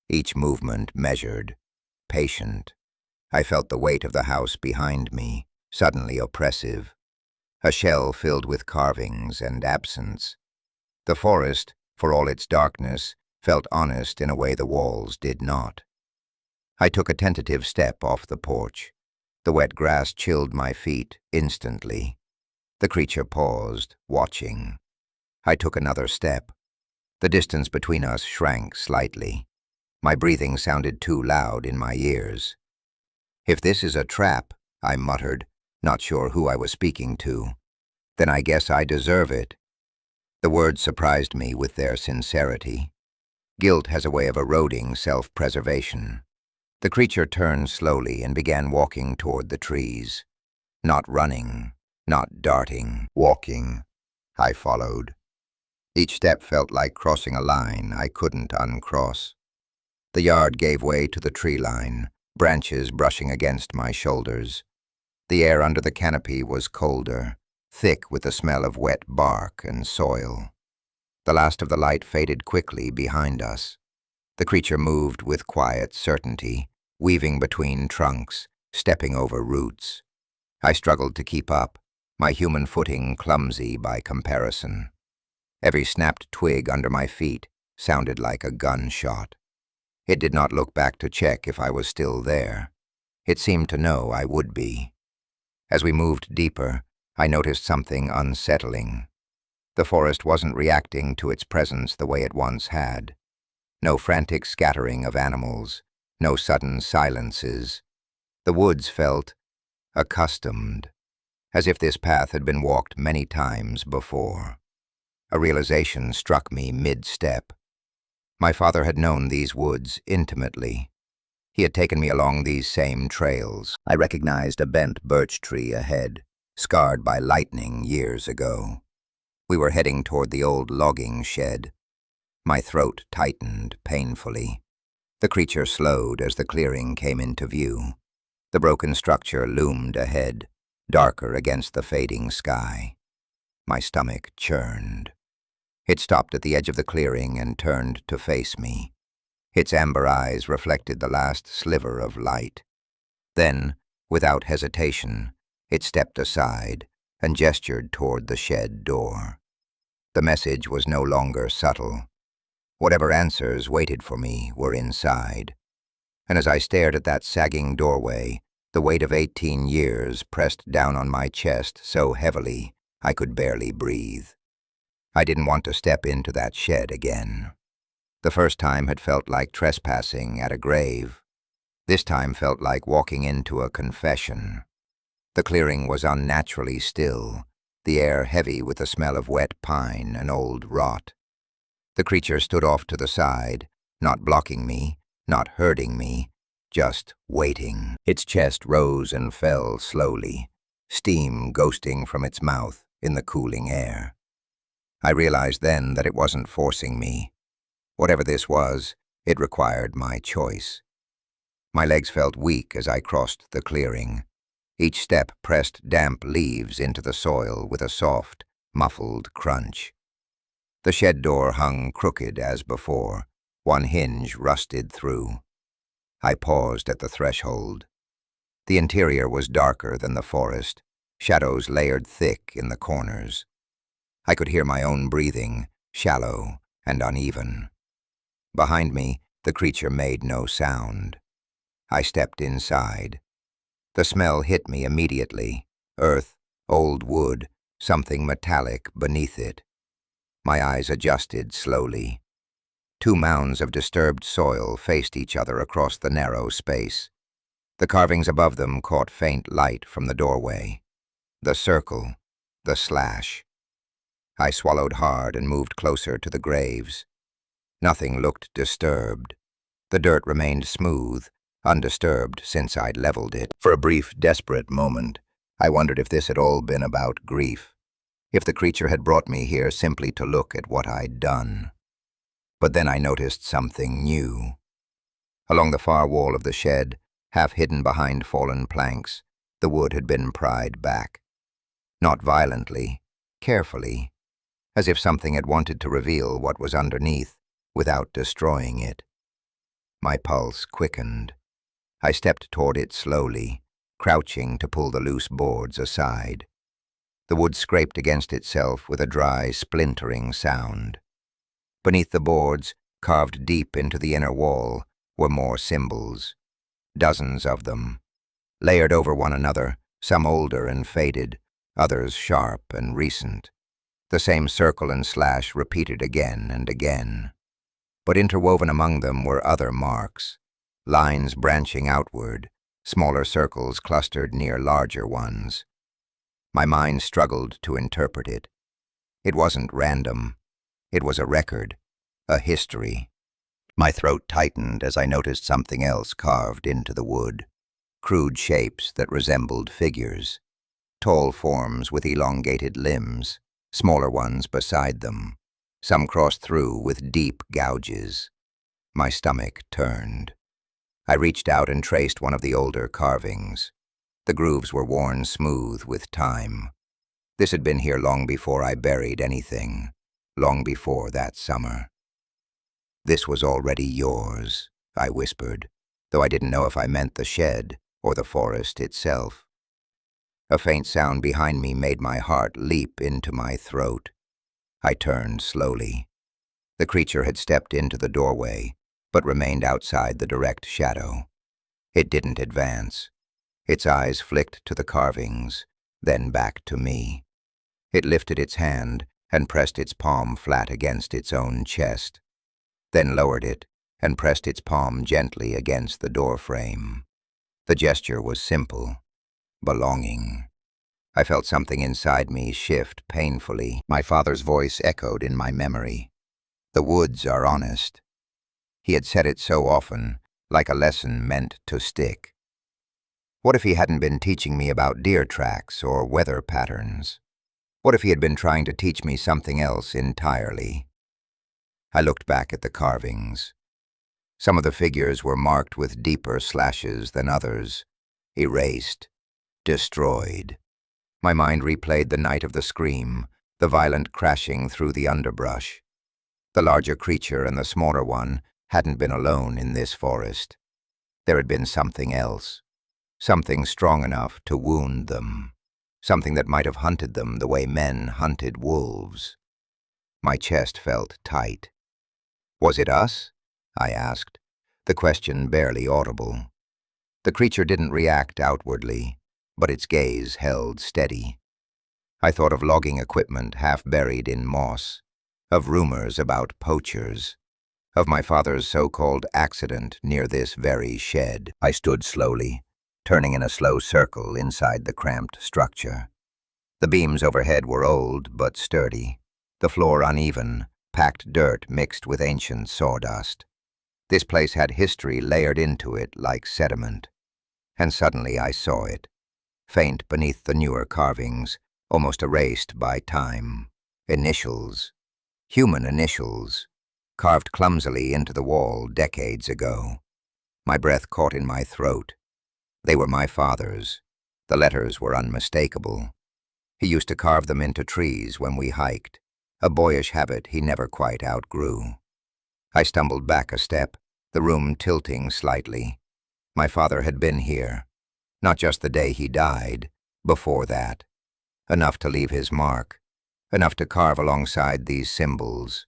each movement measured, patient. I felt the weight of the house behind me, suddenly oppressive. A shell filled with carvings and absence. The forest, for all its darkness, felt honest in a way the walls did not. I took a tentative step off the porch. The wet grass chilled my feet instantly. The creature paused, watching. I took another step. The distance between us shrank slightly. My breathing sounded too loud in my ears. "If this is a trap," I muttered, not sure who I was speaking to, "then I guess I deserve it." The words surprised me with their sincerity. Guilt has a way of eroding self-preservation. The creature turned slowly and began walking toward the trees. Not running, not darting, walking. I followed. Each step felt like crossing a line I couldn't uncross. The yard gave way to the tree line, branches brushing against my shoulders. The air under the canopy was colder, thick with the smell of wet bark and soil. The last of the light faded quickly behind us. The creature moved with quiet certainty, weaving between trunks, stepping over roots. I struggled to keep up, my human footing clumsy by comparison. Every snapped twig under my feet sounded like a gunshot. It did not look back to check if I was still there. It seemed to know I would be. As we moved deeper, I noticed something unsettling. The forest wasn't reacting to its presence the way it once had. No frantic scattering of animals, no sudden silences. The woods felt accustomed, as if this path had been walked many times before. A realization struck me mid-step. My father had known these woods intimately. He had taken me along these same trails. I recognized a bent birch tree ahead, scarred by lightning years ago. We were heading toward the old logging shed. My throat tightened painfully. The creature slowed as the clearing came into view. The broken structure loomed ahead, darker against the fading sky. My stomach churned. It stopped at the edge of the clearing and turned to face me. Its amber eyes reflected the last sliver of light. Then, without hesitation, it stepped aside and gestured toward the shed door. The message was no longer subtle. Whatever answers waited for me were inside. And as I stared at that sagging doorway, the weight of 18 years pressed down on my chest so heavily I could barely breathe. I didn't want to step into that shed again. The first time had felt like trespassing at a grave. This time felt like walking into a confession. The clearing was unnaturally still, the air heavy with the smell of wet pine and old rot. The creature stood off to the side, not blocking me, not hurting me, just waiting. Its chest rose and fell slowly, steam ghosting from its mouth in the cooling air. I realized then that it wasn't forcing me. Whatever this was, it required my choice. My legs felt weak as I crossed the clearing. Each step pressed damp leaves into the soil with a soft, muffled crunch. The shed door hung crooked as before, one hinge rusted through. I paused at the threshold. The interior was darker than the forest, shadows layered thick in the corners. I could hear my own breathing, shallow and uneven. Behind me, the creature made no sound. I stepped inside. The smell hit me immediately. Earth, old wood, something metallic beneath it. My eyes adjusted slowly. Two mounds of disturbed soil faced each other across the narrow space. The carvings above them caught faint light from the doorway. The circle, the slash. I swallowed hard and moved closer to the graves. Nothing looked disturbed. The dirt remained smooth, undisturbed since I'd leveled it. For a brief, desperate moment, I wondered if this had all been about grief, if the creature had brought me here simply to look at what I'd done. But then I noticed something new. Along the far wall of the shed, half hidden behind fallen planks, the wood had been pried back. Not violently, carefully, as if something had wanted to reveal what was underneath without destroying it. My pulse quickened. I stepped toward it slowly, crouching to pull the loose boards aside. The wood scraped against itself with a dry, splintering sound. Beneath the boards, carved deep into the inner wall, were more symbols. Dozens of them, layered over one another, some older and faded, others sharp and recent. The same circle and slash repeated again and again. But interwoven among them were other marks, lines branching outward, smaller circles clustered near larger ones. My mind struggled to interpret it. It wasn't random. It was a record, a history. My throat tightened as I noticed something else carved into the wood. Crude shapes that resembled figures. Tall forms with elongated limbs, smaller ones beside them. Some crossed through with deep gouges. My stomach turned. I reached out and traced one of the older carvings. The grooves were worn smooth with time. This had been here long before I buried anything, long before that summer. "This was already yours," I whispered, though I didn't know if I meant the shed or the forest itself. A faint sound behind me made my heart leap into my throat. I turned slowly. The creature had stepped into the doorway, but remained outside the direct shadow. It didn't advance. Its eyes flicked to the carvings, then back to me. It lifted its hand and pressed its palm flat against its own chest, then lowered it and pressed its palm gently against the doorframe. The gesture was simple, belonging. I felt something inside me shift painfully. My father's voice echoed in my memory. "The woods are honest." He had said it so often, like a lesson meant to stick. What if he hadn't been teaching me about deer tracks or weather patterns? What if he had been trying to teach me something else entirely? I looked back at the carvings. Some of the figures were marked with deeper slashes than others, erased, destroyed. My mind replayed the night of the scream, the violent crashing through the underbrush. The larger creature and the smaller one hadn't been alone in this forest. There had been something else, something strong enough to wound them, something that might have hunted them the way men hunted wolves. My chest felt tight. "Was it us?" I asked, the question barely audible. The creature didn't react outwardly, but its gaze held steady. I thought of logging equipment half buried in moss, of rumors about poachers, of my father's so-called accident near this very shed. I stood slowly, turning in a slow circle inside the cramped structure. The beams overhead were old but sturdy, the floor uneven, packed dirt mixed with ancient sawdust. This place had history layered into it like sediment. And suddenly I saw it, faint beneath the newer carvings, almost erased by time. Initials. Human initials, carved clumsily into the wall decades ago. My breath caught in my throat. They were my father's. The letters were unmistakable. He used to carve them into trees when we hiked, a boyish habit he never quite outgrew. I stumbled back a step, the room tilting slightly. My father had been here, not just the day he died, before that. Enough to leave his mark, enough to carve alongside these symbols.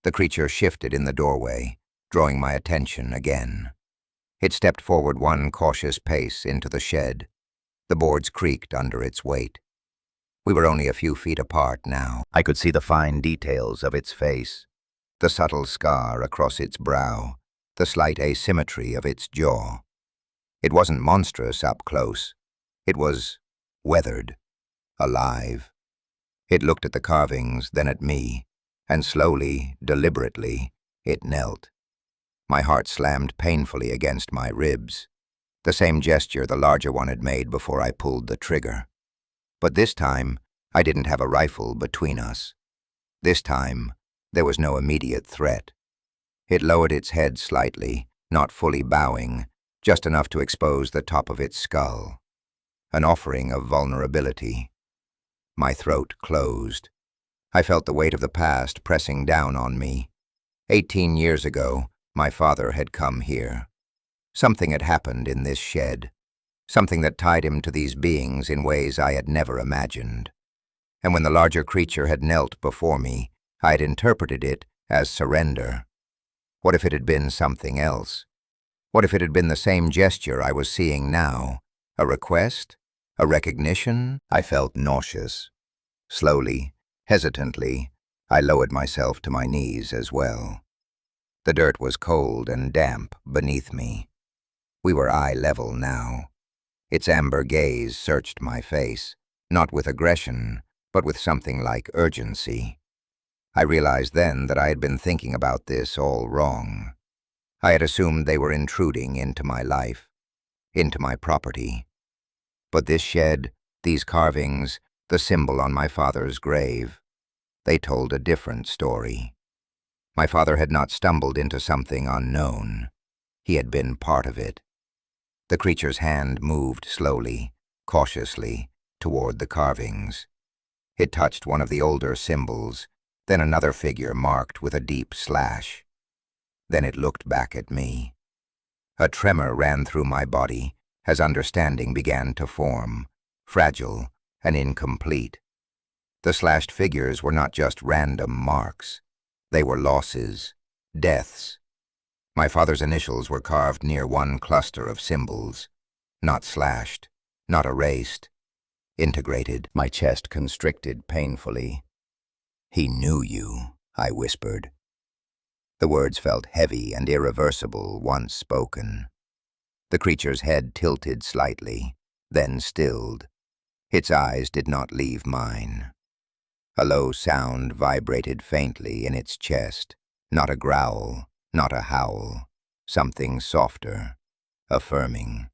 The creature shifted in the doorway, drawing my attention again. It stepped forward one cautious pace into the shed. The boards creaked under its weight. We were only a few feet apart now. I could see the fine details of its face, the subtle scar across its brow, the slight asymmetry of its jaw. It wasn't monstrous up close. It was weathered, alive. It looked at the carvings, then at me, and slowly, deliberately, it knelt. My heart slammed painfully against my ribs, the same gesture the larger one had made before I pulled the trigger. But this time, I didn't have a rifle between us. This time, there was no immediate threat. It lowered its head slightly, not fully bowing, just enough to expose the top of its skull. An offering of vulnerability. My throat closed. I felt the weight of the past pressing down on me. 18 years ago, my father had come here. Something had happened in this shed, something that tied him to these beings in ways I had never imagined. And when the larger creature had knelt before me, I had interpreted it as surrender. What if it had been something else? What if it had been the same gesture I was seeing now? A request? A recognition? I felt nauseous. Slowly, hesitantly, I lowered myself to my knees as well. The dirt was cold and damp beneath me. We were eye level now. Its amber gaze searched my face, not with aggression, but with something like urgency. I realized then that I had been thinking about this all wrong. I had assumed they were intruding into my life, into my property. But this shed, these carvings, the symbol on my father's grave, they told a different story. My father had not stumbled into something unknown. He had been part of it. The creature's hand moved slowly, cautiously, toward the carvings. It touched one of the older symbols, then another figure marked with a deep slash. Then it looked back at me. A tremor ran through my body as understanding began to form, fragile and incomplete. The slashed figures were not just random marks. They were losses, deaths. My father's initials were carved near one cluster of symbols, not slashed, not erased, integrated. My chest constricted painfully. "He knew you," I whispered. The words felt heavy and irreversible once spoken. The creature's head tilted slightly, then stilled. Its eyes did not leave mine. A low sound vibrated faintly in its chest, not a growl, not a howl, something softer, affirming.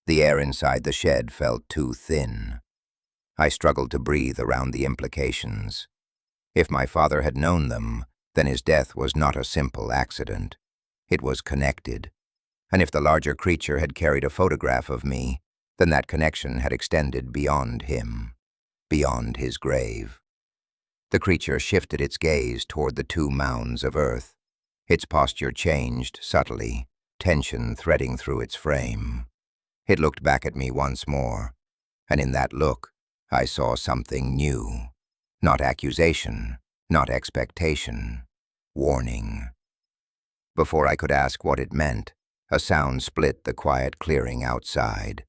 The air inside the shed felt too thin. I struggled to breathe around the implications. If my father had known them, then his death was not a simple accident. It was connected. And if the larger creature had carried a photograph of me, then that connection had extended beyond him, beyond his grave. The creature shifted its gaze toward the two mounds of earth. Its posture changed subtly, tension threading through its frame. It looked back at me once more, and in that look, I saw something new. Not accusation, not expectation, warning. Before I could ask what it meant, a sound split the quiet clearing outside.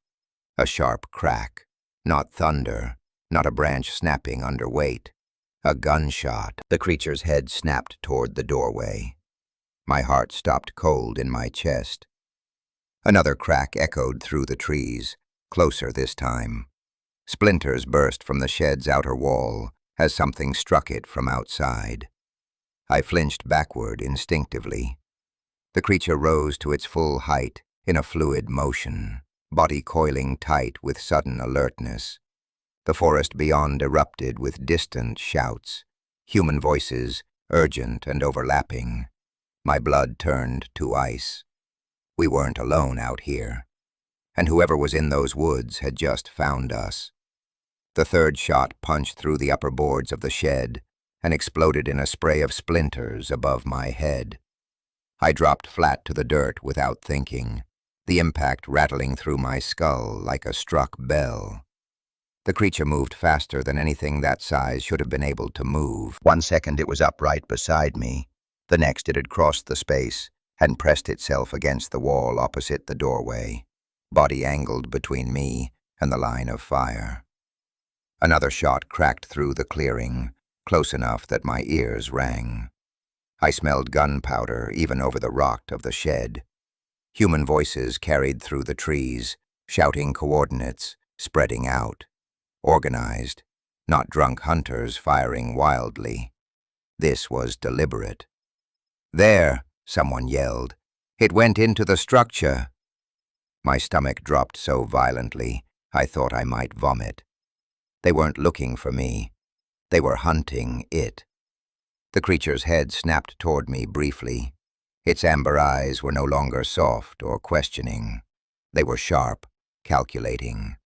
A sharp crack, not thunder, not a branch snapping under weight. A gunshot. The creature's head snapped toward the doorway. My heart stopped cold in my chest. Another crack echoed through the trees, closer this time. Splinters burst from the shed's outer wall as something struck it from outside. I flinched backward instinctively. The creature rose to its full height in a fluid motion, body coiling tight with sudden alertness. The forest beyond erupted with distant shouts, human voices, urgent and overlapping. My blood turned to ice. We weren't alone out here, and whoever was in those woods had just found us. The third shot punched through the upper boards of the shed and exploded in a spray of splinters above my head. I dropped flat to the dirt without thinking, the impact rattling through my skull like a struck bell. The creature moved faster than anything that size should have been able to move. 1 second it was upright beside me. The next it had crossed the space and pressed itself against the wall opposite the doorway, body angled between me and the line of fire. Another shot cracked through the clearing, close enough that my ears rang. I smelled gunpowder even over the rot of the shed. Human voices carried through the trees, shouting coordinates, spreading out. Organized, not drunk hunters firing wildly. This was deliberate. "There," someone yelled. "It went into the structure." My stomach dropped so violently, I thought I might vomit. They weren't looking for me. They were hunting it. The creature's head snapped toward me briefly. Its amber eyes were no longer soft or questioning. They were sharp, calculating.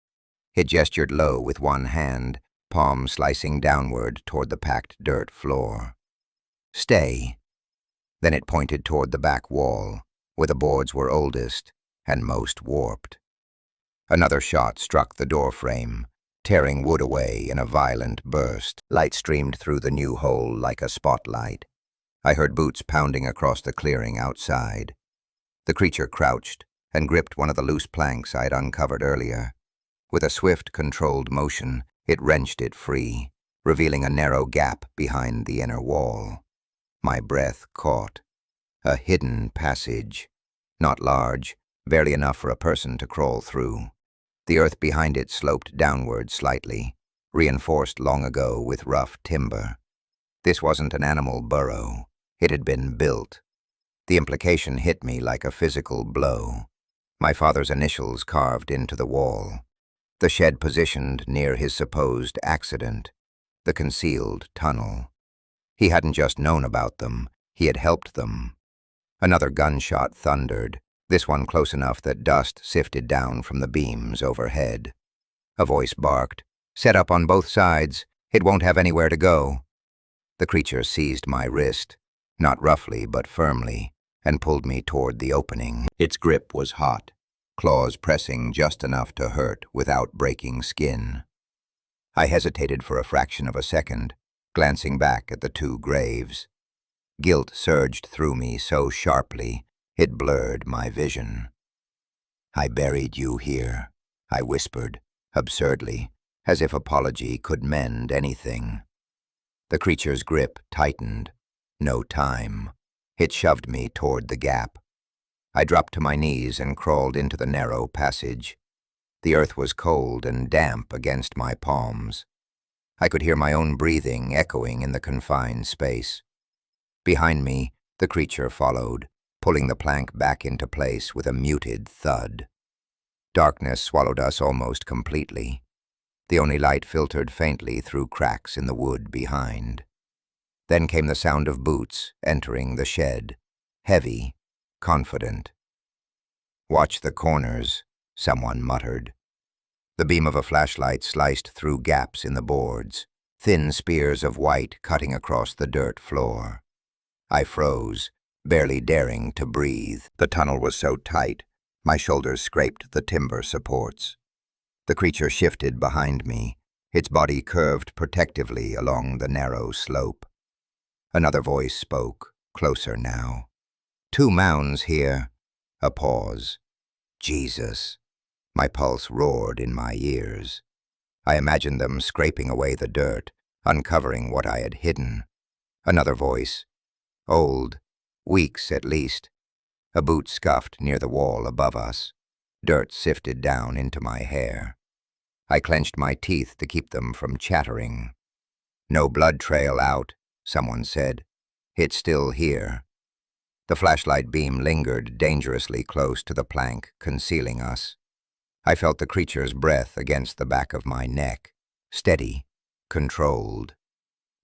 It gestured low with one hand, palm slicing downward toward the packed dirt floor. "Stay." Then it pointed toward the back wall, where the boards were oldest and most warped. Another shot struck the doorframe, tearing wood away in a violent burst. Light streamed through the new hole like a spotlight. I heard boots pounding across the clearing outside. The creature crouched and gripped one of the loose planks I'd uncovered earlier. With a swift, controlled motion, it wrenched it free, revealing a narrow gap behind the inner wall. My breath caught. A hidden passage. Not large, barely enough for a person to crawl through. The earth behind it sloped downward slightly, reinforced long ago with rough timber. This wasn't an animal burrow. It had been built. The implication hit me like a physical blow. My father's initials carved into the wall. The shed positioned near his supposed accident. The concealed tunnel. He hadn't just known about them, he had helped them. Another gunshot thundered, this one close enough that dust sifted down from the beams overhead. A voice barked, "Set up on both sides. It won't have anywhere to go." The creature seized my wrist, not roughly but firmly, and pulled me toward the opening. Its grip was hot, claws pressing just enough to hurt without breaking skin. I hesitated for a fraction of a second, glancing back at the two graves. Guilt surged through me so sharply, it blurred my vision. "I buried you here," I whispered, absurdly, as if apology could mend anything. The creature's grip tightened. No time. It shoved me toward the gap. I dropped to my knees and crawled into the narrow passage. The earth was cold and damp against my palms. I could hear my own breathing echoing in the confined space. Behind me, the creature followed, pulling the plank back into place with a muted thud. Darkness swallowed us almost completely. The only light filtered faintly through cracks in the wood behind. Then came the sound of boots entering the shed, heavy, confident. "Watch the corners," someone muttered. The beam of a flashlight sliced through gaps in the boards, thin spears of white cutting across the dirt floor. I froze, barely daring to breathe. The tunnel was so tight, my shoulders scraped the timber supports. The creature shifted behind me, its body curved protectively along the narrow slope. Another voice spoke, closer now. "2 mounds here." A pause. Jesus. My pulse roared in my ears. I imagined them scraping away the dirt, uncovering what I had hidden. Another voice. Old. Weeks at least. A boot scuffed near the wall above us. Dirt sifted down into my hair. I clenched my teeth to keep them from chattering. "No blood trail out," someone said. "It's still here." The flashlight beam lingered dangerously close to the plank, concealing us. I felt the creature's breath against the back of my neck, steady, controlled,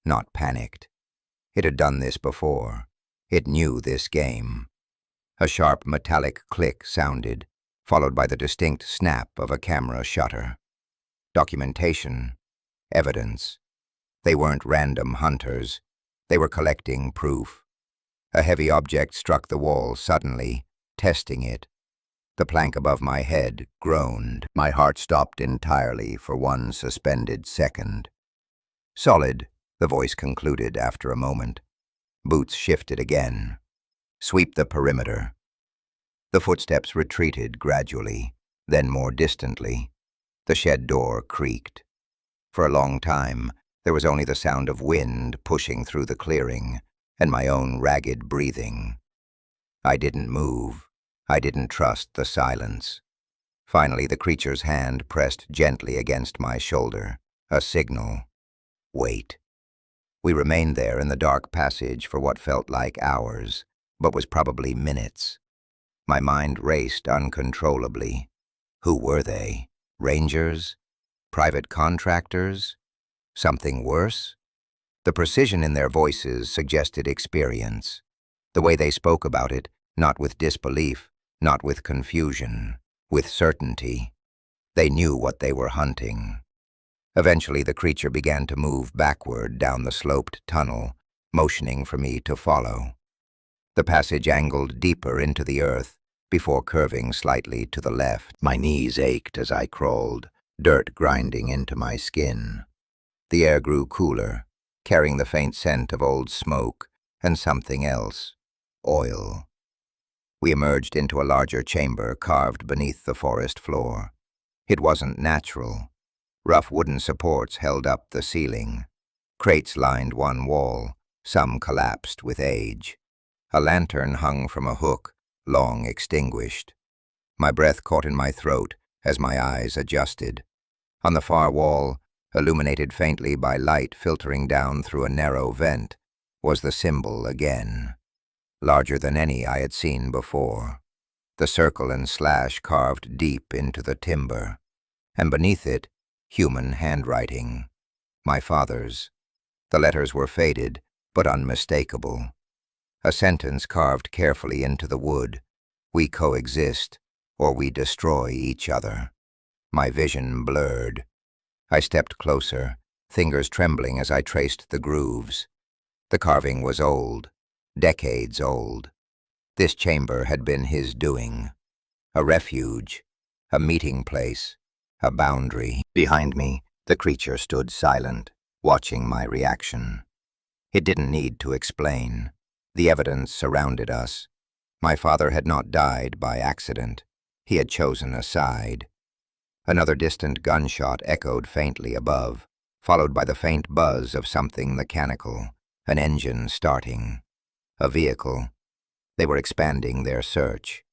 not panicked. It had done this before. It knew this game. A sharp metallic click sounded, followed by the distinct snap of a camera shutter. Documentation, evidence. They weren't random hunters. They were collecting proof. A heavy object struck the wall suddenly, testing it. The plank above my head groaned. My heart stopped entirely for one suspended second. Solid, the voice concluded after a moment. Boots shifted again. Sweep the perimeter. The footsteps retreated gradually, then more distantly. The shed door creaked. For a long time, there was only the sound of wind pushing through the clearing, and my own ragged breathing. I didn't move. I didn't trust the silence. Finally, the creature's hand pressed gently against my shoulder, a signal. Wait. We remained there in the dark passage for what felt like hours, but was probably minutes. My mind raced uncontrollably. Who were they? Rangers? Private contractors? Something worse? The precision in their voices suggested experience. The way they spoke about it, not with disbelief, not with confusion, with certainty. They knew what they were hunting. Eventually, the creature began to move backward down the sloped tunnel, motioning for me to follow. The passage angled deeper into the earth before curving slightly to the left. My knees ached as I crawled, dirt grinding into my skin. The air grew cooler, carrying the faint scent of old smoke and something else, oil. We emerged into a larger chamber carved beneath the forest floor. It wasn't natural. Rough wooden supports held up the ceiling. Crates lined one wall, some collapsed with age. A lantern hung from a hook, long extinguished. My breath caught in my throat as my eyes adjusted. On the far wall, illuminated faintly by light filtering down through a narrow vent, was the symbol again, larger than any I had seen before. The circle and slash carved deep into the timber, and beneath it, human handwriting. My father's. The letters were faded, but unmistakable. A sentence carved carefully into the wood. We coexist, or we destroy each other. My vision blurred. I stepped closer, fingers trembling as I traced the grooves. The carving was old, decades old. This chamber had been his doing. A refuge, a meeting place, a boundary. Behind me, the creature stood silent, watching my reaction. It didn't need to explain. The evidence surrounded us. My father had not died by accident. He had chosen a side. Another distant gunshot echoed faintly above, followed by the faint buzz of something mechanical, an engine starting. A vehicle. They were expanding their search.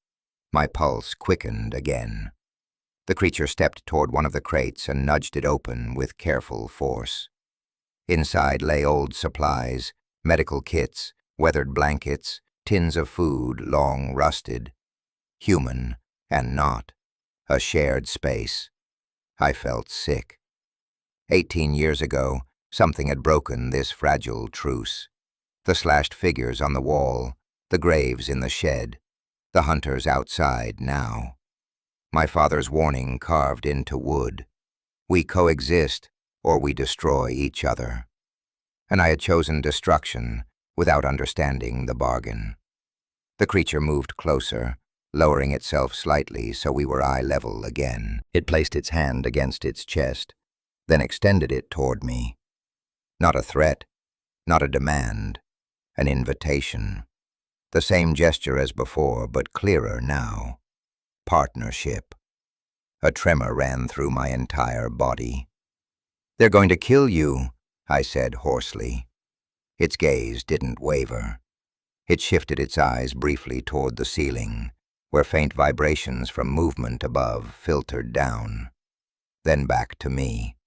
My pulse quickened again. The creature stepped toward one of the crates and nudged it open with careful force. Inside lay old supplies, medical kits, weathered blankets, tins of food long rusted. Human and not. A shared space. I felt sick. 18 years ago, something had broken this fragile truce. The slashed figures on the wall, the graves in the shed, the hunters outside now. My father's warning carved into wood. We coexist, or we destroy each other. And I had chosen destruction without understanding the bargain. The creature moved closer, lowering itself slightly so we were eye level again. It placed its hand against its chest, then extended it toward me. Not a threat, not a demand, an invitation. The same gesture as before, but clearer now. Partnership. A tremor ran through my entire body. "They're going to kill you," I said hoarsely. Its gaze didn't waver. It shifted its eyes briefly toward the ceiling, where faint vibrations from movement above filtered down. Then back to me.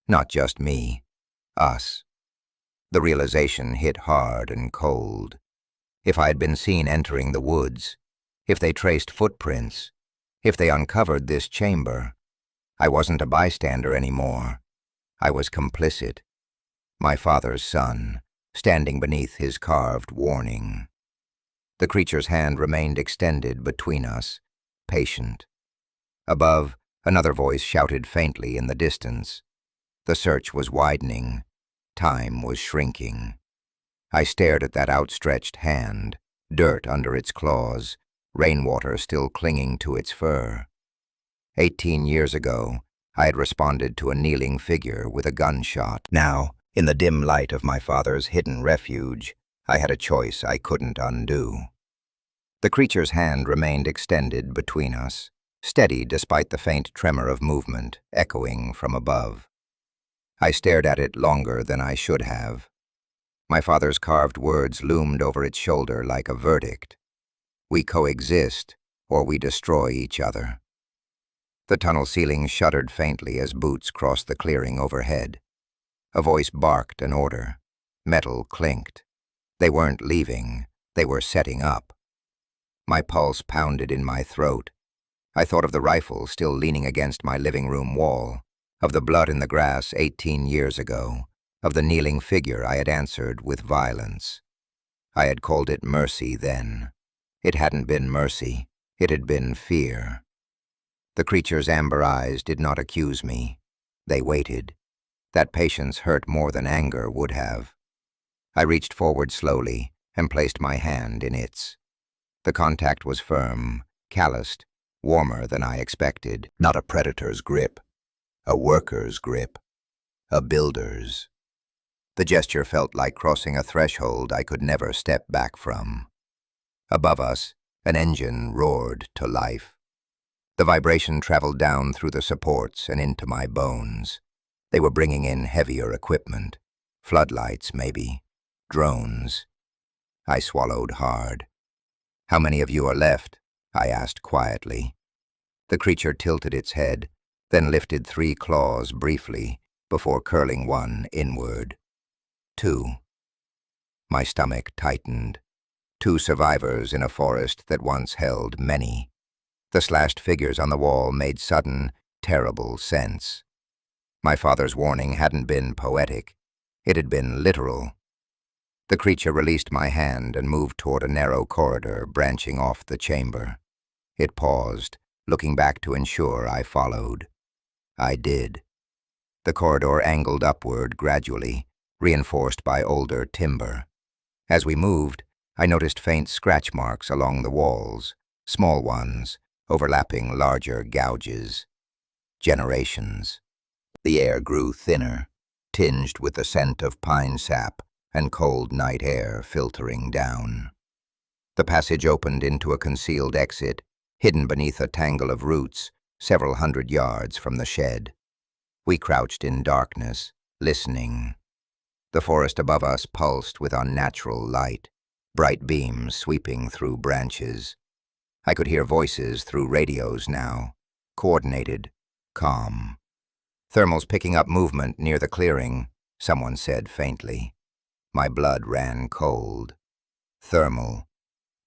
Not just me. Us. The realization hit hard and cold. If I had been seen entering the woods, if they traced footprints, if they uncovered this chamber, I wasn't a bystander anymore. I was complicit. My father's son, standing beneath his carved warning. The creature's hand remained extended between us, patient. Above, another voice shouted faintly in the distance. The search was widening. Time was shrinking. I stared at that outstretched hand, dirt under its claws, rainwater still clinging to its fur. 18 years ago, I had responded to a kneeling figure with a gunshot. Now, in the dim light of my father's hidden refuge, I had a choice I couldn't undo. The creature's hand remained extended between us, steady despite the faint tremor of movement echoing from above. I stared at it longer than I should have. My father's carved words loomed over its shoulder like a verdict. We coexist, or we destroy each other. The tunnel ceiling shuddered faintly as boots crossed the clearing overhead. A voice barked an order. Metal clinked. They weren't leaving, they were setting up. My pulse pounded in my throat. I thought of the rifle still leaning against my living room wall, of the blood in the grass 18 years ago, of the kneeling figure I had answered with violence. I had called it mercy then. It hadn't been mercy, it had been fear. The creature's amber eyes did not accuse me. They waited. That patience hurt more than anger would have. I reached forward slowly and placed my hand in its. The contact was firm, calloused, warmer than I expected. Not a predator's grip, a worker's grip, a builder's. The gesture felt like crossing a threshold I could never step back from. Above us, an engine roared to life. The vibration traveled down through the supports and into my bones. They were bringing in heavier equipment. Floodlights, maybe. Drones. I swallowed hard. "How many of you are left?" I asked quietly. The creature tilted its head, then lifted 3 claws briefly before curling one inward. 2. My stomach tightened. 2 survivors in a forest that once held many. The slashed figures on the wall made sudden, terrible sense. My father's warning hadn't been poetic. It had been literal. The creature released my hand and moved toward a narrow corridor branching off the chamber. It paused, looking back to ensure I followed. I did. The corridor angled upward gradually, reinforced by older timber. As we moved, I noticed faint scratch marks along the walls, small ones, overlapping larger gouges. Generations. The air grew thinner, tinged with the scent of pine sap and cold night air filtering down. The passage opened into a concealed exit, hidden beneath a tangle of roots, several hundred yards from the shed. We crouched in darkness, listening. The forest above us pulsed with unnatural light, bright beams sweeping through branches. I could hear voices through radios now, coordinated, calm. "Thermal's picking up movement near the clearing," someone said faintly. My blood ran cold. Thermal.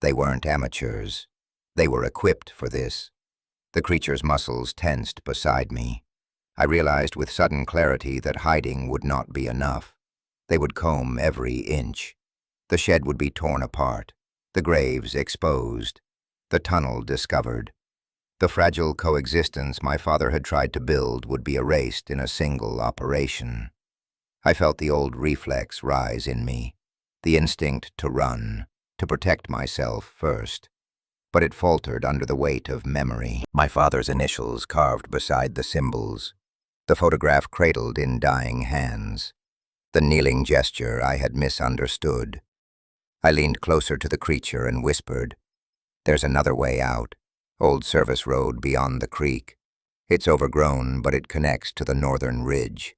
They weren't amateurs. They were equipped for this. The creature's muscles tensed beside me. I realized with sudden clarity that hiding would not be enough. They would comb every inch. The shed would be torn apart, the graves exposed, the tunnel discovered. The fragile coexistence my father had tried to build would be erased in a single operation. I felt the old reflex rise in me, the instinct to run, to protect myself first. But it faltered under the weight of memory. My father's initials carved beside the symbols, the photograph cradled in dying hands. The kneeling gesture I had misunderstood. I leaned closer to the creature and whispered, "There's another way out. Old service road beyond the creek. It's overgrown, but it connects to the northern ridge."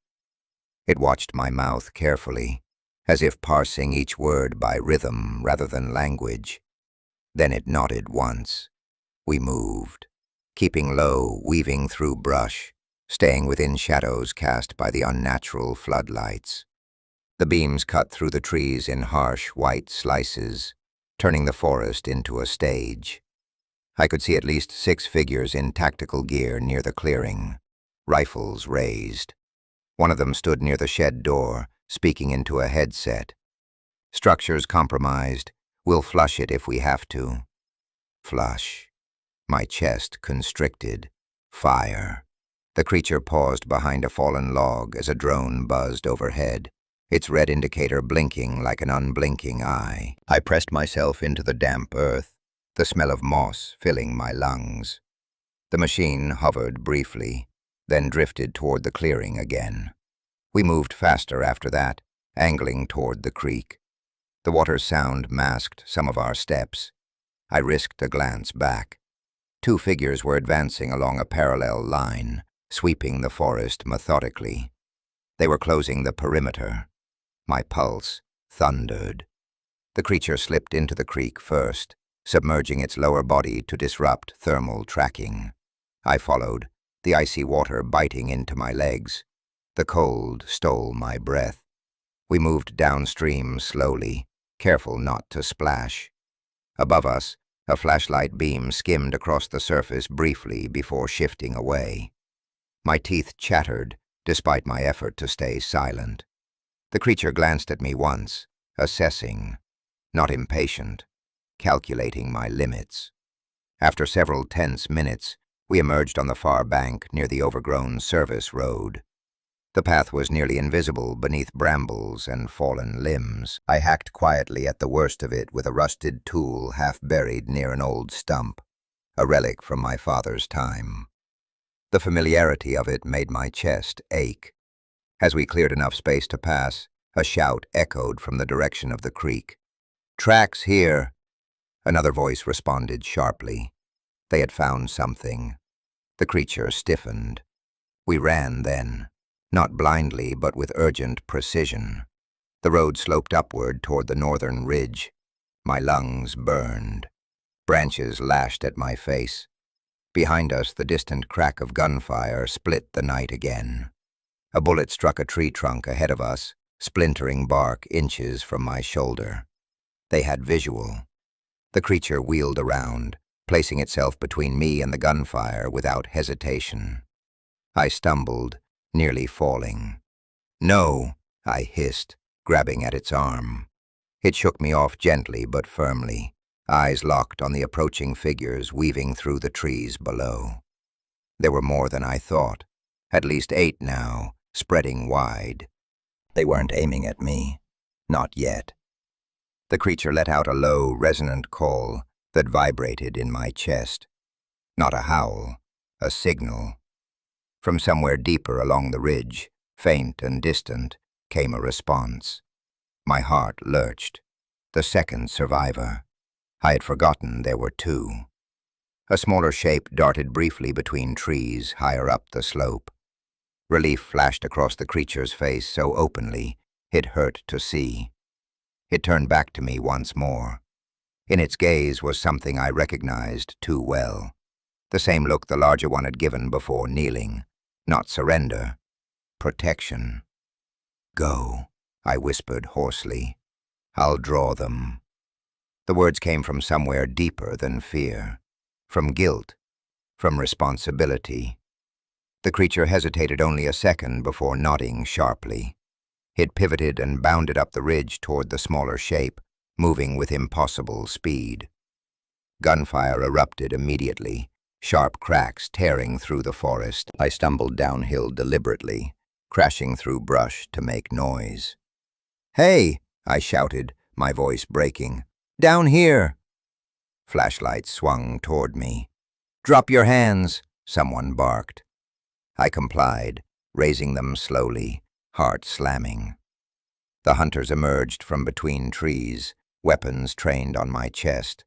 It watched my mouth carefully, as if parsing each word by rhythm rather than language. Then it nodded once. We moved, keeping low, weaving through brush, staying within shadows cast by the unnatural floodlights. The beams cut through the trees in harsh, white slices, turning the forest into a stage. I could see at least 6 figures in tactical gear near the clearing, rifles raised. One of them stood near the shed door, speaking into a headset. "Structure's compromised. We'll flush it if we have to." Flush. My chest constricted. Fire. The creature paused behind a fallen log as a drone buzzed overhead, its red indicator blinking like an unblinking eye. I pressed myself into the damp earth, the smell of moss filling my lungs. The machine hovered briefly, then drifted toward the clearing again. We moved faster after that, angling toward the creek. The water's sound masked some of our steps. I risked a glance back. 2 figures were advancing along a parallel line, sweeping the forest methodically. They were closing the perimeter. My pulse thundered. The creature slipped into the creek first, submerging its lower body to disrupt thermal tracking. I followed, the icy water biting into my legs. The cold stole my breath. We moved downstream slowly, careful not to splash. Above us, a flashlight beam skimmed across the surface briefly before shifting away. My teeth chattered, despite my effort to stay silent. The creature glanced at me once, assessing, not impatient, calculating my limits. After several tense minutes, we emerged on the far bank near the overgrown service road. The path was nearly invisible beneath brambles and fallen limbs. I hacked quietly at the worst of it with a rusted tool half buried near an old stump, a relic from my father's time. The familiarity of it made my chest ache. As we cleared enough space to pass, a shout echoed from the direction of the creek. "Tracks here!" Another voice responded sharply. They had found something. The creature stiffened. We ran then, not blindly but with urgent precision. The road sloped upward toward the northern ridge. My lungs burned. Branches lashed at my face. Behind us, the distant crack of gunfire split the night again. A bullet struck a tree trunk ahead of us, splintering bark inches from my shoulder. They had visual. The creature wheeled around, placing itself between me and the gunfire without hesitation. I stumbled, nearly falling. "No," I hissed, grabbing at its arm. It shook me off gently but firmly, eyes locked on the approaching figures weaving through the trees below. There were more than I thought, at least 8 now, spreading wide. They weren't aiming at me. Not yet. The creature let out a low, resonant call that vibrated in my chest. Not a howl, a signal. From somewhere deeper along the ridge, faint and distant, came a response. My heart lurched. The second survivor. I had forgotten there were 2. A smaller shape darted briefly between trees higher up the slope. Relief flashed across the creature's face so openly, it hurt to see. It turned back to me once more. In its gaze was something I recognized too well. The same look the larger one had given before kneeling. Not surrender. Protection. "Go," I whispered hoarsely. "I'll draw them." The words came from somewhere deeper than fear. From guilt. From responsibility. The creature hesitated only a second before nodding sharply. It pivoted and bounded up the ridge toward the smaller shape, moving with impossible speed. Gunfire erupted immediately, sharp cracks tearing through the forest. I stumbled downhill deliberately, crashing through brush to make noise. "Hey!" I shouted, my voice breaking. "Down here!" Flashlights swung toward me. "Drop your hands!" someone barked. I complied, raising them slowly, heart slamming. The hunters emerged from between trees, weapons trained on my chest.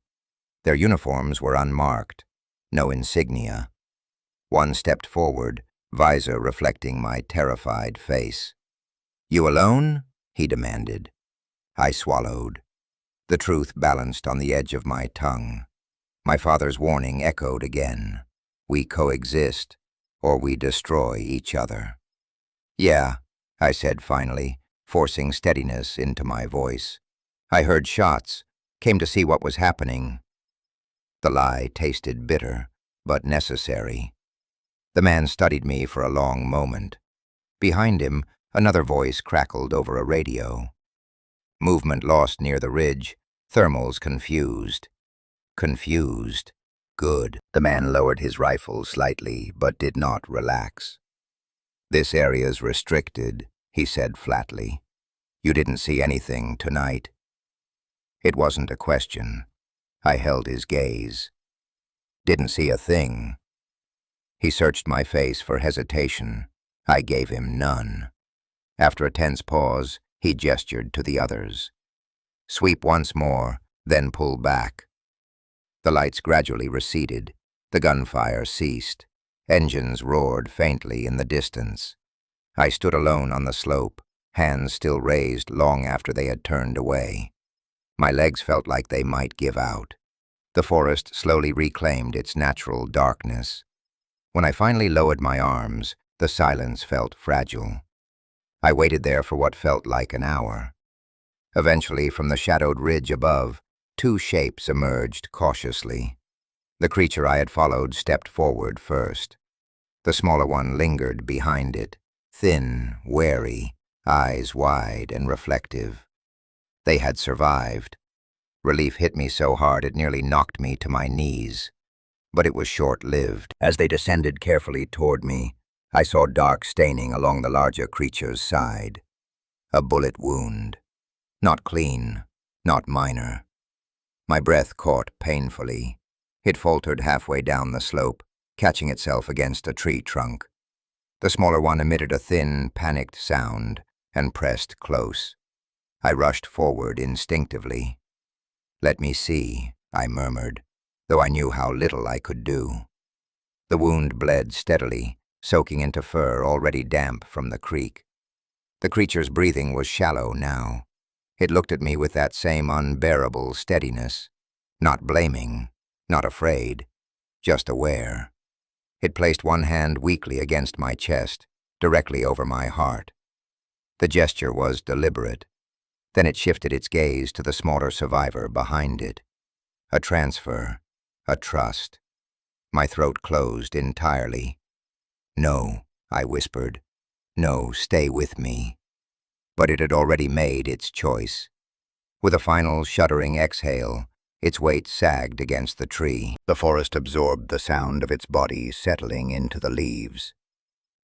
Their uniforms were unmarked, no insignia. One stepped forward, visor reflecting my terrified face. "You alone?" he demanded. I swallowed. The truth balanced on the edge of my tongue. My father's warning echoed again. We coexist, or we destroy each other. "Yeah," I said finally, forcing steadiness into my voice. "I heard shots. Came to see what was happening. The lie tasted bitter, but necessary. The man studied me for a long moment. Behind him, another voice crackled over a radio. Movement lost near the ridge, thermals confused. Confused. Good. The man lowered his rifle slightly, but did not relax. "This area's restricted," he said flatly. "You didn't see anything tonight." It wasn't a question. I held his gaze. "Didn't see a thing." He searched my face for hesitation. I gave him none. After a tense pause, he gestured to the others. "Sweep once more, then pull back." The lights gradually receded. The gunfire ceased. Engines roared faintly in the distance. I stood alone on the slope, hands still raised long after they had turned away. My legs felt like they might give out. The forest slowly reclaimed its natural darkness. When I finally lowered my arms, the silence felt fragile. I waited there for what felt like an hour. Eventually, from the shadowed ridge above, two shapes emerged cautiously. The creature I had followed stepped forward first. The smaller one lingered behind it, thin, wary, eyes wide and reflective. They had survived. Relief hit me so hard it nearly knocked me to my knees. But it was short-lived. As they descended carefully toward me, I saw dark staining along the larger creature's side. A bullet wound. Not clean, not minor. My breath caught painfully. It faltered halfway down the slope, catching itself against a tree trunk. The smaller one emitted a thin, panicked sound and pressed close. I rushed forward instinctively. "Let me see," I murmured, though I knew how little I could do. The wound bled steadily, soaking into fur already damp from the creek. The creature's breathing was shallow now. It looked at me with that same unbearable steadiness, not blaming, not afraid, just aware. It placed one hand weakly against my chest, directly over my heart. The gesture was deliberate. Then it shifted its gaze to the smaller survivor behind it. A transfer, a trust. My throat closed entirely. "No," I whispered. "No, stay with me." But it had already made its choice. With a final shuddering exhale, its weight sagged against the tree. The forest absorbed the sound of its body settling into the leaves.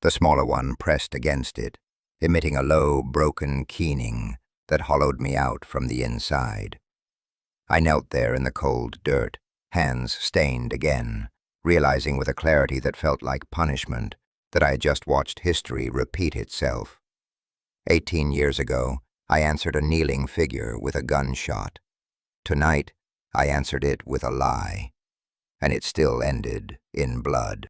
The smaller one pressed against it, emitting a low, broken keening that hollowed me out from the inside. I knelt there in the cold dirt, hands stained again, realizing with a clarity that felt like punishment that I had just watched history repeat itself. 18 years ago, I answered a kneeling figure with a gunshot. Tonight, I answered it with a lie, and it still ended in blood.